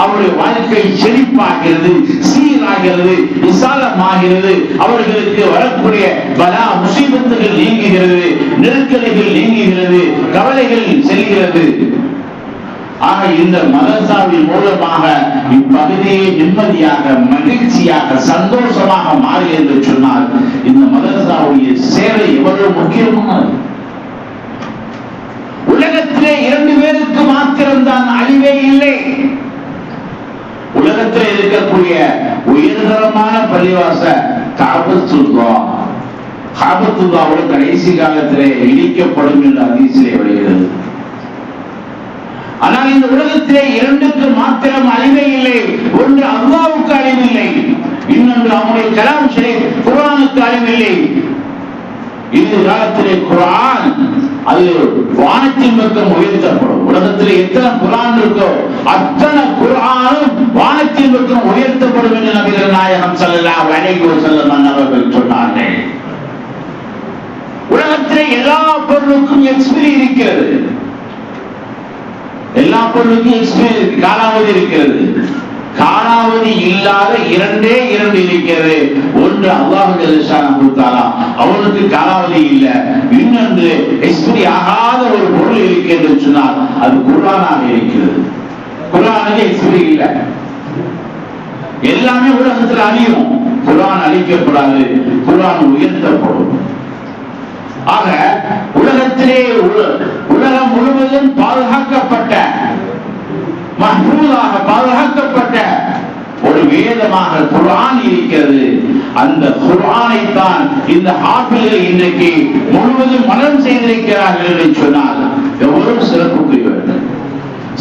அவருடைய வாழ்க்கை செழிப்பாகிறது, சீராகிறது, விசாலமாகிறது. அவர்களுக்கு வரக்கூடிய பலா முசீபத்துகள் நீங்குகிறது, நெருக்கடிகள் நீங்குகிறது, கவலைகள் செல்கிறது. ஆக இந்த மதரசாவின் மூலமாக இப்பகுதியை நிம்மதியாக, மகிழ்ச்சியாக, சந்தோஷமாக மாறி என்று சொன்னால் இந்த மதரசாவுடைய சேவை எவ்வளவு முக்கியமானது. உலகத்திலே 2 பேருக்கு மாத்திரம்தான் அழிவே இல்லை. உலகத்தில் இருக்கக்கூடிய உயர்தரமான பள்ளிவாச காபத்துல்லாவோட கடைசி காலத்திலே இடிக்கப்படும் என்று ஹதீஸிலே வருகிறது. ஆனால் இந்த உலகத்திலே 2க்கு மாத்திரம் அழிவே இல்லை. ஒன்று அல்லாஹ்வுக்கு அழிவில்லை, இன்னொன்று அவனுடைய கலாம் ஷரீஃப் குர்ஆனுக்கு அழிவில்லை. இந்த காலத்திலே குர்ஆன் அது வானத்தின் பக்கம் உயர்த்தப்படும். உலகத்திலே எத்தனை குர்ஆன் இருக்கோ அத்தனை குர்ஆனும் வானத்தின் பக்கம் உயர்த்தப்படும் என்று நபிகள் நாயகம் ஸல்லல்லாஹு அலைஹி வஸல்லம் அவர்கள் சொன்னார்கள். உலகத்திலே எல்லா பொருளுக்கும் எக்ஸ்பைரி இருக்கிறது, எல்லா பொருளுக்கும் காலாவதி இருக்கிறது. காலாவதி இல்லாத 2 இருக்கிறது. ஒன்று அல்லாஹ் ஜல்லஷானஹு தஆலா, அவனுக்கு காலாவதி இல்ல. இன்னொன்று எக்ஸ்பைரி ஆகாத ஒரு பொருள் இருக்கிறது சொன்னால் அது குர்ஆனாக இருக்கிறது. குர்ஆனுக்கு எக்ஸ்பைரி இல்ல. எல்லாமே உலகத்தில் அழியும், குர்ஆன் அழிக்கப்படாது, குர்ஆன் உயர்த்தப்படும். ஆக உலகத்திலே உலகம் முழுவதும் பாதுகாக்கப்பட்ட, மஹ்பூஸாக பாதுகாக்கப்பட்ட ஒரு வேதமாக குர்ஆன் இருக்கிறது. அந்த குர்ஆனை தான் இந்த ஹாஃபிஸ்கள் இன்றைக்கு முழுவதும் மனனம் செய்திருக்கிறார்கள் என்று சொன்னால் எவ்வளவு சிறப்புக்குரியவர்கள்.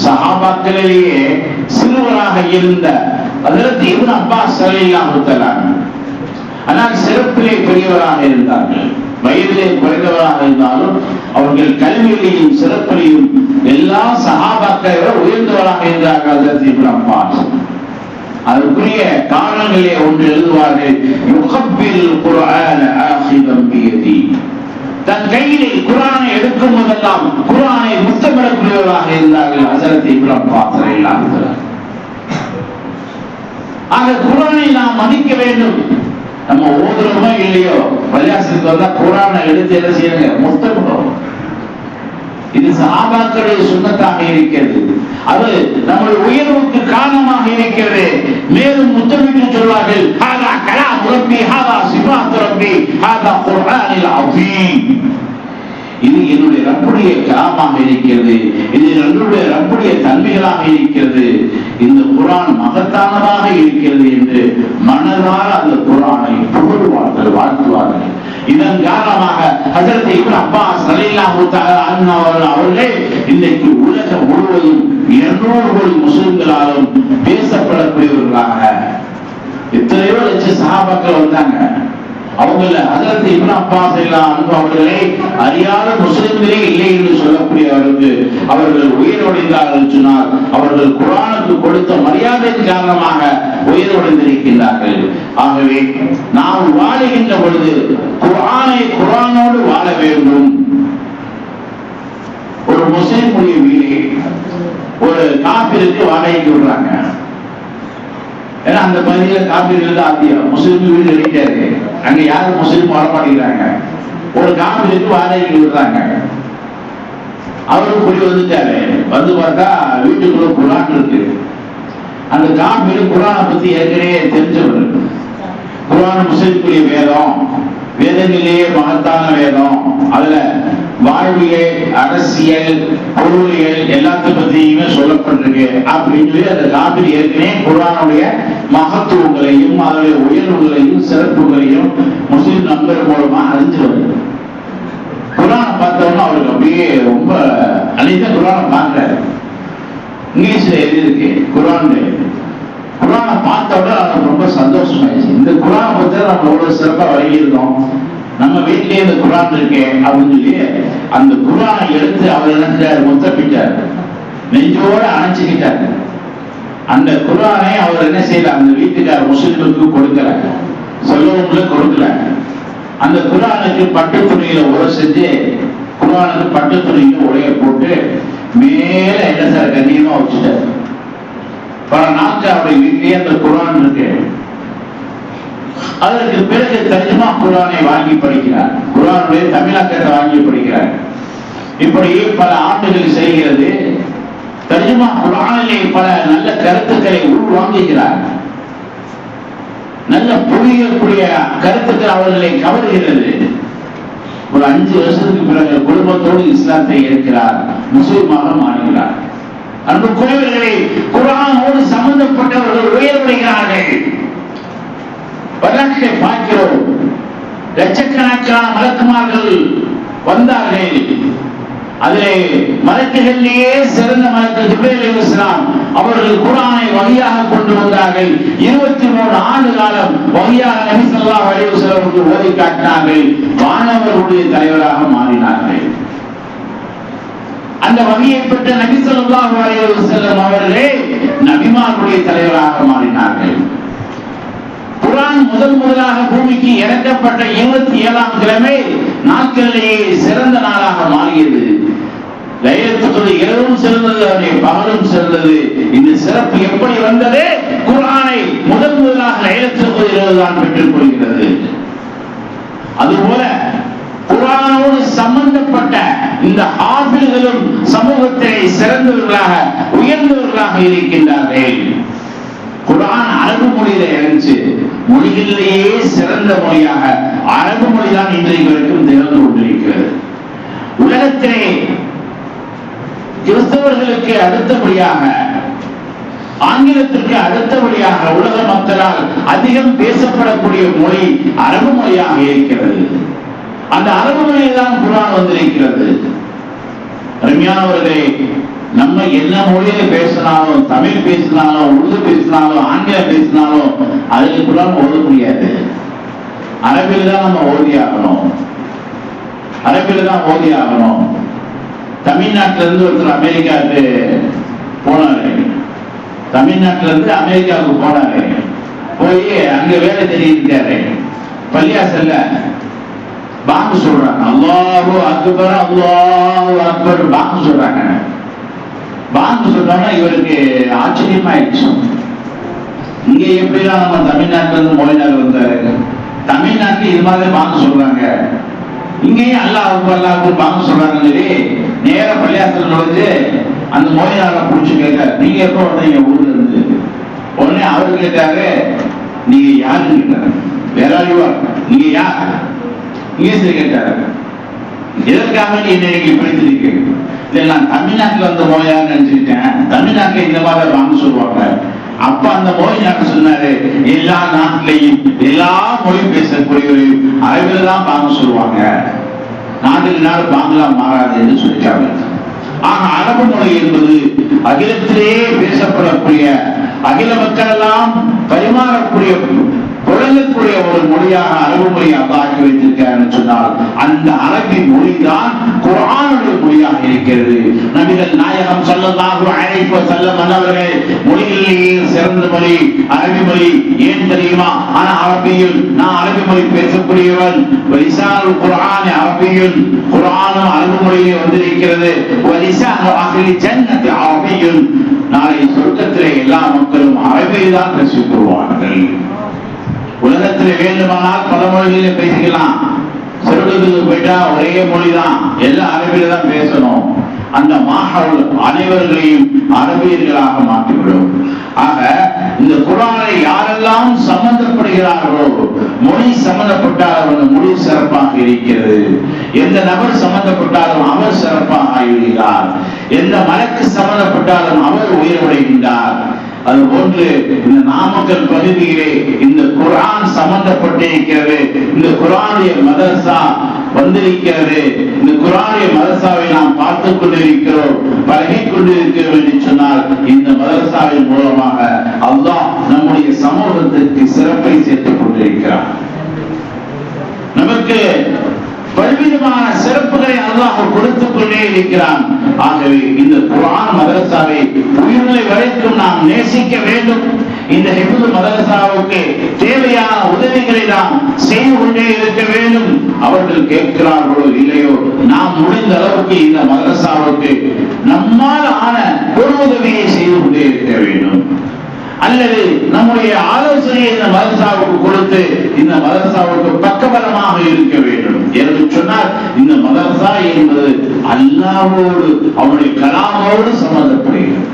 சஹாபாக்களிலேயே சிறுவராக இருந்த ஹஜ்ரத் இப்னு அப்பாஸ் ரலியல்லாஹு தஆலா ஆனால் சிறப்பிலே பெரியவராக இருந்தார்கள். வயதிலே குறைந்தவராக இருந்தாலும் அவர்கள் கல்வியிலையும் சிறப்பிலையும் எல்லா சஹாபாக்களை உயர்ந்தவராக இருந்தார்கள் ஹஜ்ரத் இப்னு அப்பாஸ். அதற்குரிய காரணங்களே ஒன்று எழுதுவார்கள், யுகப்பில் குர்ஆன ஆகிதம் பியதி, தன் கையிலே குர்ஆனை எடுக்கும் போதெல்லாம் குர்ஆனை முத்தமிடக்கூடியவராக இருந்தார்கள் ஹஜ்ரத் இப்னு அப்பாஸ் ரலியல்லாஹு தஆலா. ஆக குர்ஆனை நாம் மதிக்க வேண்டும். நம்ம ஓதுறோமோ இல்லையோ, பள்ளியாசலுக்கு வந்தா குர்ஆனை எடுத்து என்ன செய்யுங்க, முத்தமிடும். இது சஹாபாக்களுடைய சுன்னத்தாக இருக்கிறது. அது நம்முடைய உயர்வுக்கு காரணமாக இருக்கிறது. மேலும் முத்தமிட்டு சொல்வார்கள், ஹாதா கலாம் ரப்பி, ஹாதா சிஃபாத் ரப்பி, ஹாதா குர்ஆனில் அஸீம். இது என்னுடைய ரப்புடைய கலாமாக இருக்கிறது, இது என்னுடைய ரப்புடைய தன்மைகளாக இருக்கிறது, இந்த குர்ஆன் மகத்தானதாக இருக்கிறது என்று மனதார அந்த குர்ஆனை புகழ்வார்கள், வாழ்த்துவார்கள். இதன் காரணமாக ஹஜ்ரத் இப்னு அப்பாஸ் ரலியல்லாஹு தஆலா அன்ஹு அவர்கள் இன்றைக்கு உலகம் முழுவதும் 200 கோடி முஸ்லிம்களாலும் பேசப்படக்கூடியவர்களாக, எத்தனையோ லட்சம் சஹாபாக்கள் வந்தாங்க. அவங்கள ஹஜ்ரத் இப்னு அப்பாஸ் ரலியல்லாஹு அவர்களை அறியாத முஸ்லிம்களே இல்லை என்று சொல்லக்கூடியவர்களுக்கு அவர்கள் உயர்வடைந்தார்கள் சொன்னால் அவர்கள் குர்ஆனுக்கு கொடுத்த மரியாதையின் காரணமாக உயர்வடைந்திருக்கிறார்கள். ஆகவே நாம் வாழுகின்ற பொழுது குர்ஆனோடு வாழ வேண்டும். ஒரு முஸ்லிமுடைய வீடு ஒரு காபிருக்கு வாடகைக்கு விடுறாங்க. ஏன்னா அந்த பகுதியில காபிர்கள் தான் அதிகம், முஸ்லிம் வீடு கிடைக்காது, அங்க யாரும் முஸ்லிம் வாழ மாட்டேங்கிறாங்க. ஒரு காபிருக்கு வாடகைக்கு விடுறாங்க. அவரு குடி வந்துட்டாரு. வந்து பார்த்தா வீட்டுக்குள்ள குரான் இருக்கு. அந்த காபீர் குரானை பத்தி ஏற்கனவே தெரிஞ்சவர். குரான் முஸ்லிம்களுடைய வேதம், வேதங்களிலேயே மகத்தான வேதம். அதுல வாழ்வியல், அரசியல், பொருளியல் எல்லாத்த பத்தியுமே சொல்லப்பட்டிருக்கு அப்படின்னு சொல்லி அந்த காபீர் ஏற்கனவே குரானுடைய மகத்துவங்களையும் அதனுடைய உயர்வுகளையும் சிறப்புகளையும் முஸ்லிம் நண்பர் மூலமா அறிஞ்சு வருது. குரானை பார்த்தோம்னா அவருக்கு அப்படியே ரொம்ப அன்னைக்கு குரானை பார்க்கிறாரு. இங்கிலீஷ்ல எழுதியிருக்கு குரான். குரானை பார்த்தோட அவருக்கு ரொம்ப சந்தோஷமாயிடுச்சு. இந்த குரானை பத்தி நம்ம எவ்வளவு சிறப்பா வழங்கியிருக்கோம், நம்ம வீட்டிலேயே இந்த குரான் இருக்கே அப்படின்னு சொல்லி அந்த குரானை எடுத்து அவர் நினைச்சாரு, முத்தப்பிட்டார், நெஞ்சோட அணைச்சுக்கிட்டார். அந்த குரானை அவர் என்ன செய்யல, அந்த வீட்டுக்கார முஸ்லிம்களுக்கு கொடுக்கல, சொல்லவங்களுக்கு கொடுக்கல. அந்த குரானுக்கு பட்டு துணியில உரை செஞ்சு குரானுக்கு பட்டு துணியில உரைய போட்டு மேல என்ன சார் கண்ணியமா வச்சுட்டார். பல நாட்கள் அவருடைய வீட்டிலேயே அந்த குரான் இருக்கு. அதற்கு பிறகு தர்ஜுமா குரானை வாங்கி படிக்கிறார். குரானுடைய தமிழாக்கத்தை வாங்கி படிக்கிறார். இப்படி பல ஆண்டுகள் செய்கிறது. தர்ஜுமா குரானிலே பல நல்ல கருத்துக்களை உள்வாங்குகிறார். நல்ல புரியக்கூடிய கருத்துக்கள் அவர்களை கவர்கிறது. ஒரு 5 வருஷத்துக்கு பிறகு குடும்பத்தோடு இஸ்லாத்தை ஏற்கிறார், முஸ்லிமாக மாறுகிறார். அன்புக்குரியவர்களே, குர்ஆனோடு சம்பந்தப்பட்டவர்கள் உயர்வடைகிறார்கள். வரலாற்றை பார்க்கிறோம். லட்சக்கணக்கான மலக்குமார்கள் வந்தார்கள். அதிலே மலக்குகளிலேயே சிறந்த மலக்கு ஜிப்ரீல் அலைஹிஸ்ஸலாம் அவர்கள் குர்ஆனை வஹியாக கொண்டு வந்தார்கள். 23 ஆண்டு காலம் வஹியாக நபி ஸல்லல்லாஹு அலைஹி வஸல்லம் ஓதி காட்டினார்கள். வானவர்களுடைய தலைவராக மாறினார்கள். அந்த வகையை பெற்ற நபி ஸல்லல்லாஹு அலைஹி வஸல்லம் அவர்களே நபிமார்களுடைய தலைவராக மாறினார்கள். குர்ஆன் முதலாக பூமிக்கு இறக்கப்பட்ட 27ஆம் கிழமை நாட்களிலேயே சிறந்த நாளாக மாறியது. லைலத்துல் கத்ர் இரவும் சிறந்தது, அவருடைய பகலும் சிறந்தது. இந்த சிறப்பு எப்படி வந்தது? குர்ஆனை முதலாக லைலத்துல் கத்ர் இரவு தான் பெற்றுக் கொள்கிறது. அதுபோல குர்ஆனோடு சம்பந்தப்பட்ட இந்த ஹாஃபில்களும் சமூகத்தை சிறந்தவர்களாக உயர்ந்தவர்களாக இருக்கின்றார்கள். குர்ஆன் அரபு மொழியில இறங்குச்சு. மொழிகளிலேயே சிறந்த மொழியாக அரபு மொழிதான் இன்றைக்கு வரைக்கும் திகழ்ந்து கொண்டிருக்கிறது. உலகத்திலே கிறிஸ்தவர்களுக்கு அடுத்தபடியாக, ஆங்கிலத்திற்கு அடுத்தபடியாக உலக மக்களால் அதிகம் பேசப்படக்கூடிய மொழி அரபு மொழியாக இருக்கிறது. அந்த அரபு மொழியில் தான் குர்ஆன் வந்திருக்கிறது. அருமையானவர்களே, நம்ம என்ன மொழியில பேசினாலும், தமிழ் பேசினாலும், உருது பேசினாலும், ஆங்கிலம் பேசினாலும் அதுக்கு குர்ஆன் ஓத முடியாது. அரபில் தான் நம்ம ஓதி ஆகணும். அரபில் தான் ஓதி ஆகணும். தமிழ்நாட்டில இருந்து ஒருத்தர் அமெரிக்காவுக்கு போனாரு. தமிழ்நாட்டில இருந்து அமெரிக்காவுக்கு போனாரு. போய் அங்க வேலை தெரியிருக்காரு. பள்ளியாசல்ல பாங்கு சொல்றாங்க, அல்லாஹு அக்பர் அல்லாஹு அக்பர் பாங்கு சொல்றாங்க. பாங்கு சொல்றாங்கன்னா இவருக்கு ஆச்சரியமாயிடுச்சு. இங்க எப்படிலாம் நம்ம தமிழ்நாட்டில இருந்து மொழிநாள் வந்தாரு, தமிழ்நாட்டில் இது மாதிரி பாங்கு சொல்றாங்க, இங்கேயும் அல்லாஹ் அக்பர் அல்லாஹ் அக்பர் பாங்கு சொல்றாங்கன்னு சொல்லி நேர பள்ளியாசல் நுழைஞ்சு அந்த மொழிநாளை புடிச்சு கேட்டார், நீங்க எப்ப வந்தீங்க ஊர்ல இருந்து? உடனே அவரு கேட்டாரு, நீங்க யாருன்னு கேட்டாரு. வேற நீங்க யார்? இங்கிலீஷ்ல கேட்டாரு. எதற்காக நீ இன்னைக்கு படித்திருக்க? இல்ல நான் தமிழ்நாட்டில் வந்த மொழியாக நினைச்சுக்கிட்டேன், தமிழ்நாட்டில் இந்த மாதிரி வாங்க சொல்லுவாங்க. அப்ப அந்த மொழிநாட்டு சொன்னாரு, எல்லா நாட்டிலையும் எல்லா மொழி பேசக்கூடியவரையும் அரபில் தான் பாங்க சொல்லுவாங்க, நாட்டுக்கு நாடு பாங்கலாம் மாறாது என்று சொல்லிட்டாங்க. ஆக அரபு மொழி என்பது அகிலத்திலேயே பேசப்படக்கூடிய, அகில மக்கள் எல்லாம் பரிமாறக்கூடிய, புழங்கக்கூடிய ஒரு மொழியாக அரபு மொழியாக ஆக்கி வைத்திருக்கிறார் சொன்னால் அந்த அரபி மொழிதான் குர்ஆனுடைய மொழியாக இருக்கிறது. நபிகள் நாயகம் ஸல்லல்லாஹு அலைஹி வஸல்லம் அவர்கள் மொழிகளிலேயே சிறந்த மொழி அரபி மொழி. ஏன் தெரியுமா? ஆனா அரபியில் நான் அரபி மொழி பேசக்கூடியவன். வலிசானுல் குர்ஆன் அரபியில், குர்ஆனும் அரபு மொழியிலே வந்திருக்கிறது. வலிசானு அஹ்லி ஜன்னத்தி அரபியில், நாளை சொர்க்கத்திலே எல்லா மக்களும் அரபியில் தான் பேசிக் கொள்வார்கள். உலகத்தில் வேண்டுமானால் பல மொழிகளில பேசிக்கலாம். சொர்க்கத்துக்கு போயிட்டா ஒரே மொழிதான், எல்லாம் அரபியில தான் பேசணும். அந்த மாஹவுல் அனைவர்களையும் அரபியர்களாக மாற்றிவிடும். ஆக இந்த குர்ஆனை யாரெல்லாம் சம்பந்தப்படுகிறார்களோ, மொழி சம்பந்தப்பட்டால் அந்த மொழி சிறப்பாக இருக்கிறது. எந்த நபர் சம்பந்தப்பட்டாலும் அவர் சிறப்பாக ஆகிவிடுகிறார். எந்த மலக்கு சம்பந்தப்பட்டாலும் அவர் உயர்வடைகின்றார். அதுபோன்று இந்த நாமக்கல் பகுதியிலே இந்த குர்ஆன் சம்பந்தப்பட்டிருக்கிறது. இந்த குர்ஆனுடைய மதரசா வந்திருக்கிறது. இந்த குர்ஆனுடைய மதரசாவை நாம் பார்த்துக் கொண்டிருக்கிறோம், பழகிக் கொண்டிருக்கிறோம் என்று சொன்னால் இந்த மதரசாவின் மூலமாக அல்லாஹ் நம்முடைய சமூகத்திற்கு சிறப்பை சேர்த்துக் கொண்டிருக்கிறார். நமக்கு பல்விதமான சிறப்புகளை அல்லாஹ் கொடுத்துக் கொண்டே இருக்கிறான். ஆகவே இந்த குர்ஆன் மதரசாவை உயிர்நிலை வரைக்கும் நாம் நேசிக்க வேண்டும். இந்த ஹிஃப்து மதரசாவுக்கு தேவையான உதவிகளை நாம் செய்து கொண்டே இருக்க வேண்டும். அவர்கள் கேட்கிறார்களோ இல்லையோ, நாம் முடிந்த அளவுக்கு இந்த மதரசாவுக்கு நம்மால் ஆன ஒரு உதவியை செய்து கொண்டே இருக்க வேண்டும். அல்லது நம்முடைய ஆலோசனையை இந்த மதரசாவுக்கு கொடுத்து இந்த மதரசாவுக்கு பக்கபலமாக இருக்க வேண்டும் என்று சொன்னால், இந்த மதரசா என்பது அல்லாஹ்வோடு அவனுடைய கலாமோடு சம்பந்தப்படுகிறது.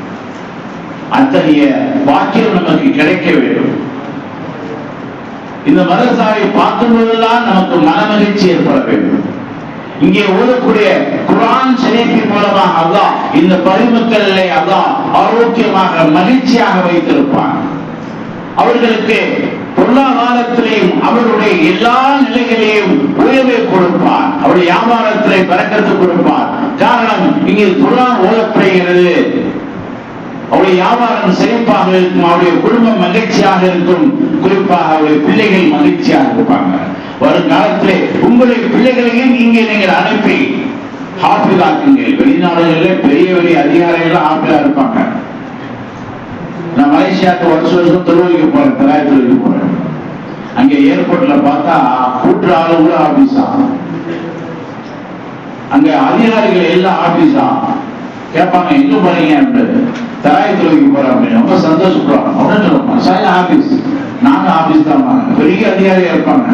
அத்தகைய வாக்கியம் நமக்கு கிடைக்க வேண்டும். இந்த மதரசாவை பார்க்கும் போதெல்லாம் நமக்கு மனமகிழ்ச்சி ஏற்பட வேண்டும். இங்கே ஓதக்கூடிய குர்ஆன் ஷரீஃபின் மூலமாக அல்லாஹ் இந்த பரிமக்களை அல்லாஹ் ஆரோக்கியமாக மகிழ்ச்சியாக வைத்திருப்பான். அவர்களுக்கு பொருளாதாரத்திலையும் அவருடைய எல்லா நிலைகளையும் உயர்வை கொடுப்பான். அவருடைய வியாபாரத்திலே பரக்கத்து கொடுப்பான். காரணம், இங்கே குர்ஆன் ஓதப்படுகிறது. அவருடைய வியாபாரம் செழிப்பாக இருக்கும், அவருடைய குடும்பம் மகிழ்ச்சியாக இருக்கும், குறிப்பாக அவருடைய பிள்ளைகள் மகிழ்ச்சியாக இருப்பாங்க. வருங்காலத்திலே உங்களுடைய பிள்ளைகளையும் இங்கே நீங்கள் அனுப்பி ஹாஃபிஸாக்குங்கள். வெளிநாடுகளில் பெரிய பெரிய அதிகாரிகள் ஹாஃபிஸா இருப்பாங்க. நான் மலேசியாவுக்கு வருஷம் தொழுகைக்கு போறேன், தராய் தொழுகைக்கு போறேன். அங்கே ஏர்போர்ட்ல பார்த்தா கூட்டுற ஆளுங்கள ஆபீஸா, அங்க அதிகாரிகள் எல்லாம் ஆபீஸா கேட்பாங்க, எங்க போறீங்க? தராய் தொழுகைக்கு போறேன் அப்படின்னு ரொம்ப சந்தோஷப்படுவாங்க. உடனே சொல்லுவாங்க, ஆபீஸ், நாங்க ஆபீஸ் தான். பெரிய அதிகாரியா இருப்பாங்க,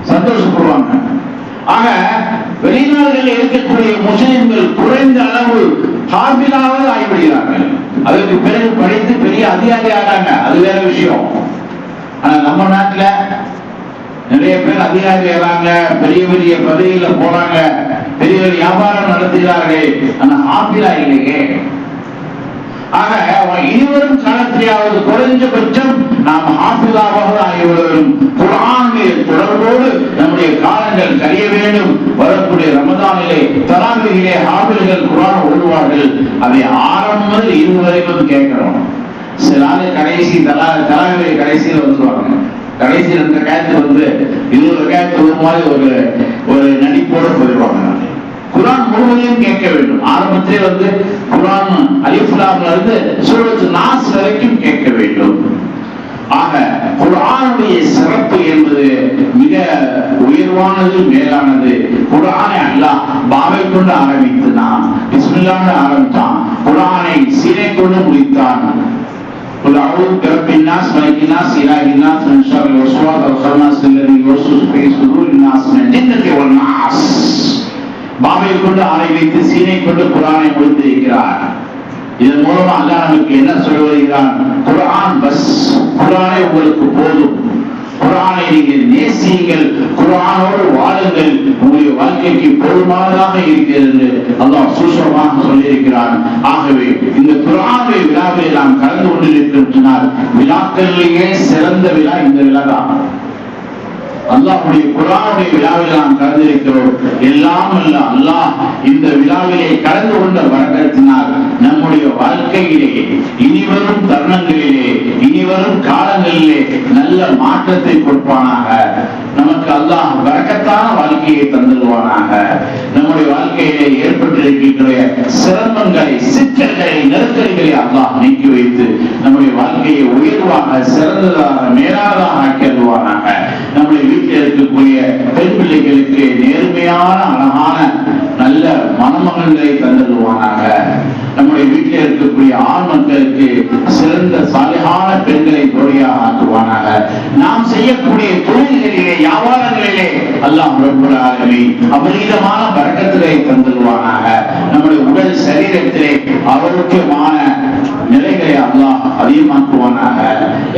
சந்தோஷப்படுவாங்க. ஆக வெளிநாடுகளில் இருக்கக்கூடிய முஸ்லிம்கள் குறைந்த அளவு ஹாஃபிஸாவது ஆகிவிடுகிறார்கள். அதற்கு பிறகு படித்து பெரிய அதிகாரி ஆகிறாங்க, அது வேற விஷயம். ஆனா நம்ம நாட்டுல நிறைய பேர் அதிகாரி ஆகிறாங்க, பெரிய பெரிய பதவியில போறாங்க, பெரிய பெரிய வியாபாரம் நடத்துகிறார்கள், ஆனா ஹாஃபிஸா இல்லையே. ஆக இனிவரும் காலத்திலேயாவது குறைஞ்சபட்சம் நாம் ஹாஃபிஸாக ஆகிவிடும். குர்ஆனுடைய தொடர்போடு நம்முடைய காலங்கள் கழிய வேண்டும். வரக்கூடிய ரமதானிலே தராவீஹிலே ஹாஃபிஸ்கள் குர்ஆன் ஓதுவார்கள். அதை ஆரம்பம் முதல் இறுதி வரைக்கும் கேட்கிறோம். சில நாள் கடைசி தராவீஹ் கடைசியில் வந்துருவாங்க. கடைசி 2 ரக்காத்து 20 ரக்காத்து ஒரு மாதிரி ஒரு நடிப்போடு போயிடுவாங்க. குர்ஆன் முழுவதையும் கேட்க வேண்டும். ஆரம்பத்திலே குர்ஆன் அலிஃப் லாம் இருந்து சூரத்து நாஸ் வரைக்கும் கேட்க வேண்டும். ஆக குர்ஆனுடைய சிறப்பு என்பது மிக உயர்வானது, மேலானது. குர்ஆனை அல்லாஹ் பாவை கொண்டு ஆரம்பித்தான், பிஸ்மில்லாஹ் ஆரம்பித்தான். குர்ஆனை சீனை கொண்டு முடித்தான். قل أعوذ برب الناس ملك الناس إله الناس من شر الوسواس الخناس الذي يوسوس في صدور الناس من الجنة والناس. பாவை கொண்டு ஆரம்பித்து சீனை கொண்டு குர்ஆனை முடித்திருக்கிறார். இதன் மூலமா அல்லாஹ் நமக்கு என்ன சொல்ல வருகிறான்? குர்ஆன் பஸ், குர்ஆனை உங்களுக்கு போதும், குர்ஆனை நீங்கள் நேசியுங்கள், குர்ஆனோடு வாழுங்கள், உங்களுடைய வாழ்க்கைக்கு போதுமானதாக இருக்கிறது அல்லாஹ் சூசகமாக சொல்லியிருக்கிறான். ஆகவே இந்த குர்ஆனுடைய விழாவை நாம் கலந்து கொண்டிருக்கின்றனால் விழாக்களிலேயே சிறந்த விழா இந்த விழா தான். அல்லாஹ்வுடைய குர்ஆனுடைய விழாவில் நாம் கலந்திருக்கிறோம். எல்லாம் அல்ல அல்லாஹ் இந்த விழாவிலே கலந்து கொண்ட வரக்கத்தினால் நம்முடைய வாழ்க்கையிலே இனிவரும் தருணங்களிலே இனிவரும் காலங்களிலே நல்ல மாற்றத்தை கொடுப்பானாக. நமக்கு அல்லாஹ் வரக்கத்தான வாழ்க்கையை தந்துடுவானாக. நம்முடைய வாழ்க்கையிலே ஏற்பட்டிருக்கின்ற சிரமங்களை, சிக்கல்களை, நெருக்கடிகளை அல்லாஹ் நீக்கி வைத்து நம்முடைய வாழ்க்கையை உயர்வாக, சிறந்ததாக, மேலாதாக ஆக்கிடுவானாக. நம்முடைய வீட்டில் இருக்கக்கூடிய பெண் பிள்ளைகளுக்கு நேர்மையான, அழகான, நல்ல மணமகன்களை தந்துடுவானாக. நம்முடைய நம்முடைய வீட்டில் இருக்கக்கூடிய ஆண் மக்களுக்கு சிறந்த சாலிகான பெண்களை ஜோடியாக ஆக்குவானாக. நாம் செய்யக்கூடிய தொழில்களிலே வியாபாரங்களிலே அல்லாஹ் ரப்பல் ஆலமீன் அபரிதமான பரக்கத்துகளை தந்துடுவானாக. நம்முடைய உடல் சரீரத்திலே ஆரோக்கியமான நிலைகளை அல்லாஹ் அதிகமாக்குவானாக.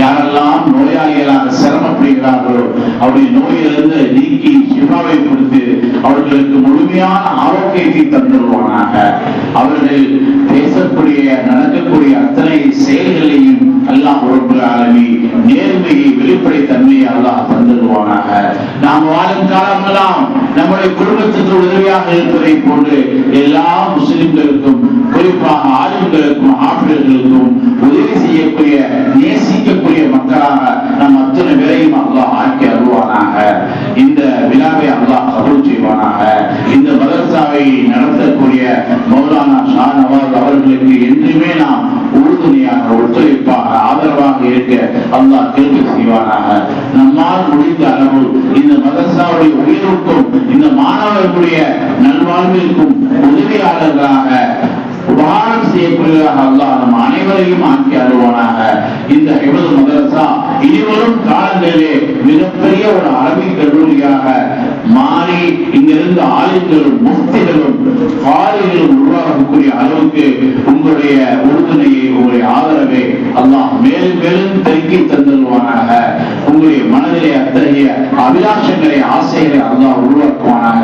யாரெல்லாம் நோயாளிகளாக சிரமப்படுகிறார்களோ அவருடைய நோயிலிருந்து நீக்கி சிவாவை கொடுத்து அவர்களுக்கு முழுமையான ஆரோக்கியத்தை தந்துடுவானாக. அவர்கள் பேசக்கூடிய நடக்கக்கூடிய அத்தனை செயல்களையும் அல்லாஹ் ரப்பல் ஆலமீன் நேர்மையை வெளிப்படைத்தன்மையை அல்லாஹ் தந்துடுவானாக. நாம் வாழும் காலமெல்லாம் நம்முடைய குடும்பத்திற்கு உதவியாக இருப்பதை போன்று எல்லா முஸ்லிம்களுக்கும் குறிப்பாக ஆளுங்களுக்கும் ஆப்பிள்களுக்கும் உதவி செய்யக்கூடிய நேசிக்கக்கூடிய மக்களாக நம் அத்தனை பேரையும் அல்லாஹ் ஆக்கி அருள்வானாக. இந்த விழாவை அல்லாஹ் கபூல் செய்வானாக. இந்த மதரசாவை நடத்தக்கூடிய மௌலானா ஷா நவாஸ் அவர்களுக்கு என்றுமே நாம் உறுதுணையாக ஒத்துழைப்பாக ஆதரவாக இருக்க அல்லாஹ் கிருபை செய்வானாக. நம்மால் முடிந்த அளவு இந்த மதரசாவுடைய உயர்வுக்கும் இந்த மாணவர்களுடைய நல்வாழ்விற்கும் உதவியாளர்களாக உபகாரம் செய்யக்கூடியதாக அல்லாஹ் நம் அனைவரையும் ஆக்கி அருள்வானாக. இந்த ஹிஃப்ஸ் மதரசா இனிவரும் காலங்களிலே மிகப்பெரிய ஒரு அரபிக் கல்லூரியாக மாறி இங்கிருந்து ஆலிம்களும் முஃப்திகளும் காரிகளும் உருவாகக்கூடிய அளவுக்கு உங்களுடைய உறுதுணையை உங்களுடைய ஆதரவை அல்லாஹ் மேலும் மேலும் பெருக்கி தந்துடுவானாக. உங்களுடைய மனதிலே அத்தகைய அபிலாஷங்களை ஆசைகளை அல்லாஹ் உருவாக்குவானாக.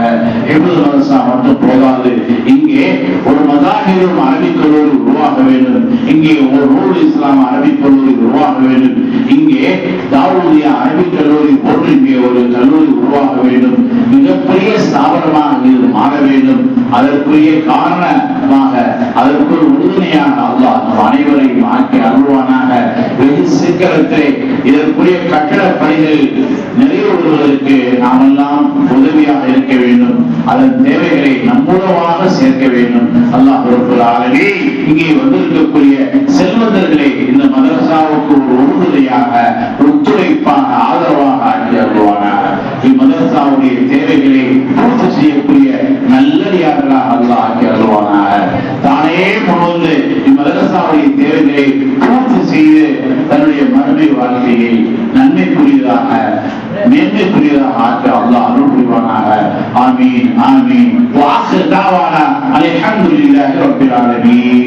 ஹிஃப்ஸ் மதரசா மட்டும் போதாது, இங்கே ஒரு மதாஹிரும் அரபிக் கல்லூரி உருவாக வேண்டும், இங்கே ஒரு நூருல் இஸ்லாம் அரபிக் கல்லூரி உருவாக வேண்டும், இங்கே தாவூதியா அரபிக் கல்லூரி போன்று இங்கே ஒரு கல்லூரி உருவாக வேண்டும். மிகப்பெரிய ஸ்தாபனமாக இது மாற வேண்டும். அதற்குரிய காரணமாக அதற்கு ஒரு உறுதுணையாக அல்லாஹ் நம் அனைவரையும் ஆக்கி அருள்வானாக. வெகு சீக்கிரத்திலே இதற்குரிய கட்டட பணிகள் நிறைவேறுவதற்கு நாம் எல்லாம் உதவியாக இருக்க வேண்டும். அதன் தேவைகளை நம்மூலமாக சேர்க்க வேண்டும். அல்லாஹ் ரப்பல் ஆலமீன் இங்கே வந்திருக்கக்கூடிய செல்வந்தர்களை இந்த மதரசாவுக்கு ஒரு உறுதுணையாக ஒத்துழைப்பாக ஆதரவாக ஆக்கி அருள்வானாக. இம்மதரசாவுடைய தேவைகளை பூர்த்தி செய்யக்கூடிய நல்லடியார்களாக அல்லாஹ் ஆக்கி அருள்வானாக. தானே முன்வந்து இம்மதரசாவுடைய தேவைகளை பூர்த்தி செய்து தன்னுடைய மறுமை வாழ்க்கையை நன்மைக்குரியதாக மேன்மைக்குரியதாக ஆக்க அல்லாஹ் அருள் புரிவானாக. ஆமீன் ஆமீன். வாஹிர் தாவானா அல்ஹம்துலில்லாஹி ரப்பில் ஆலமீன்.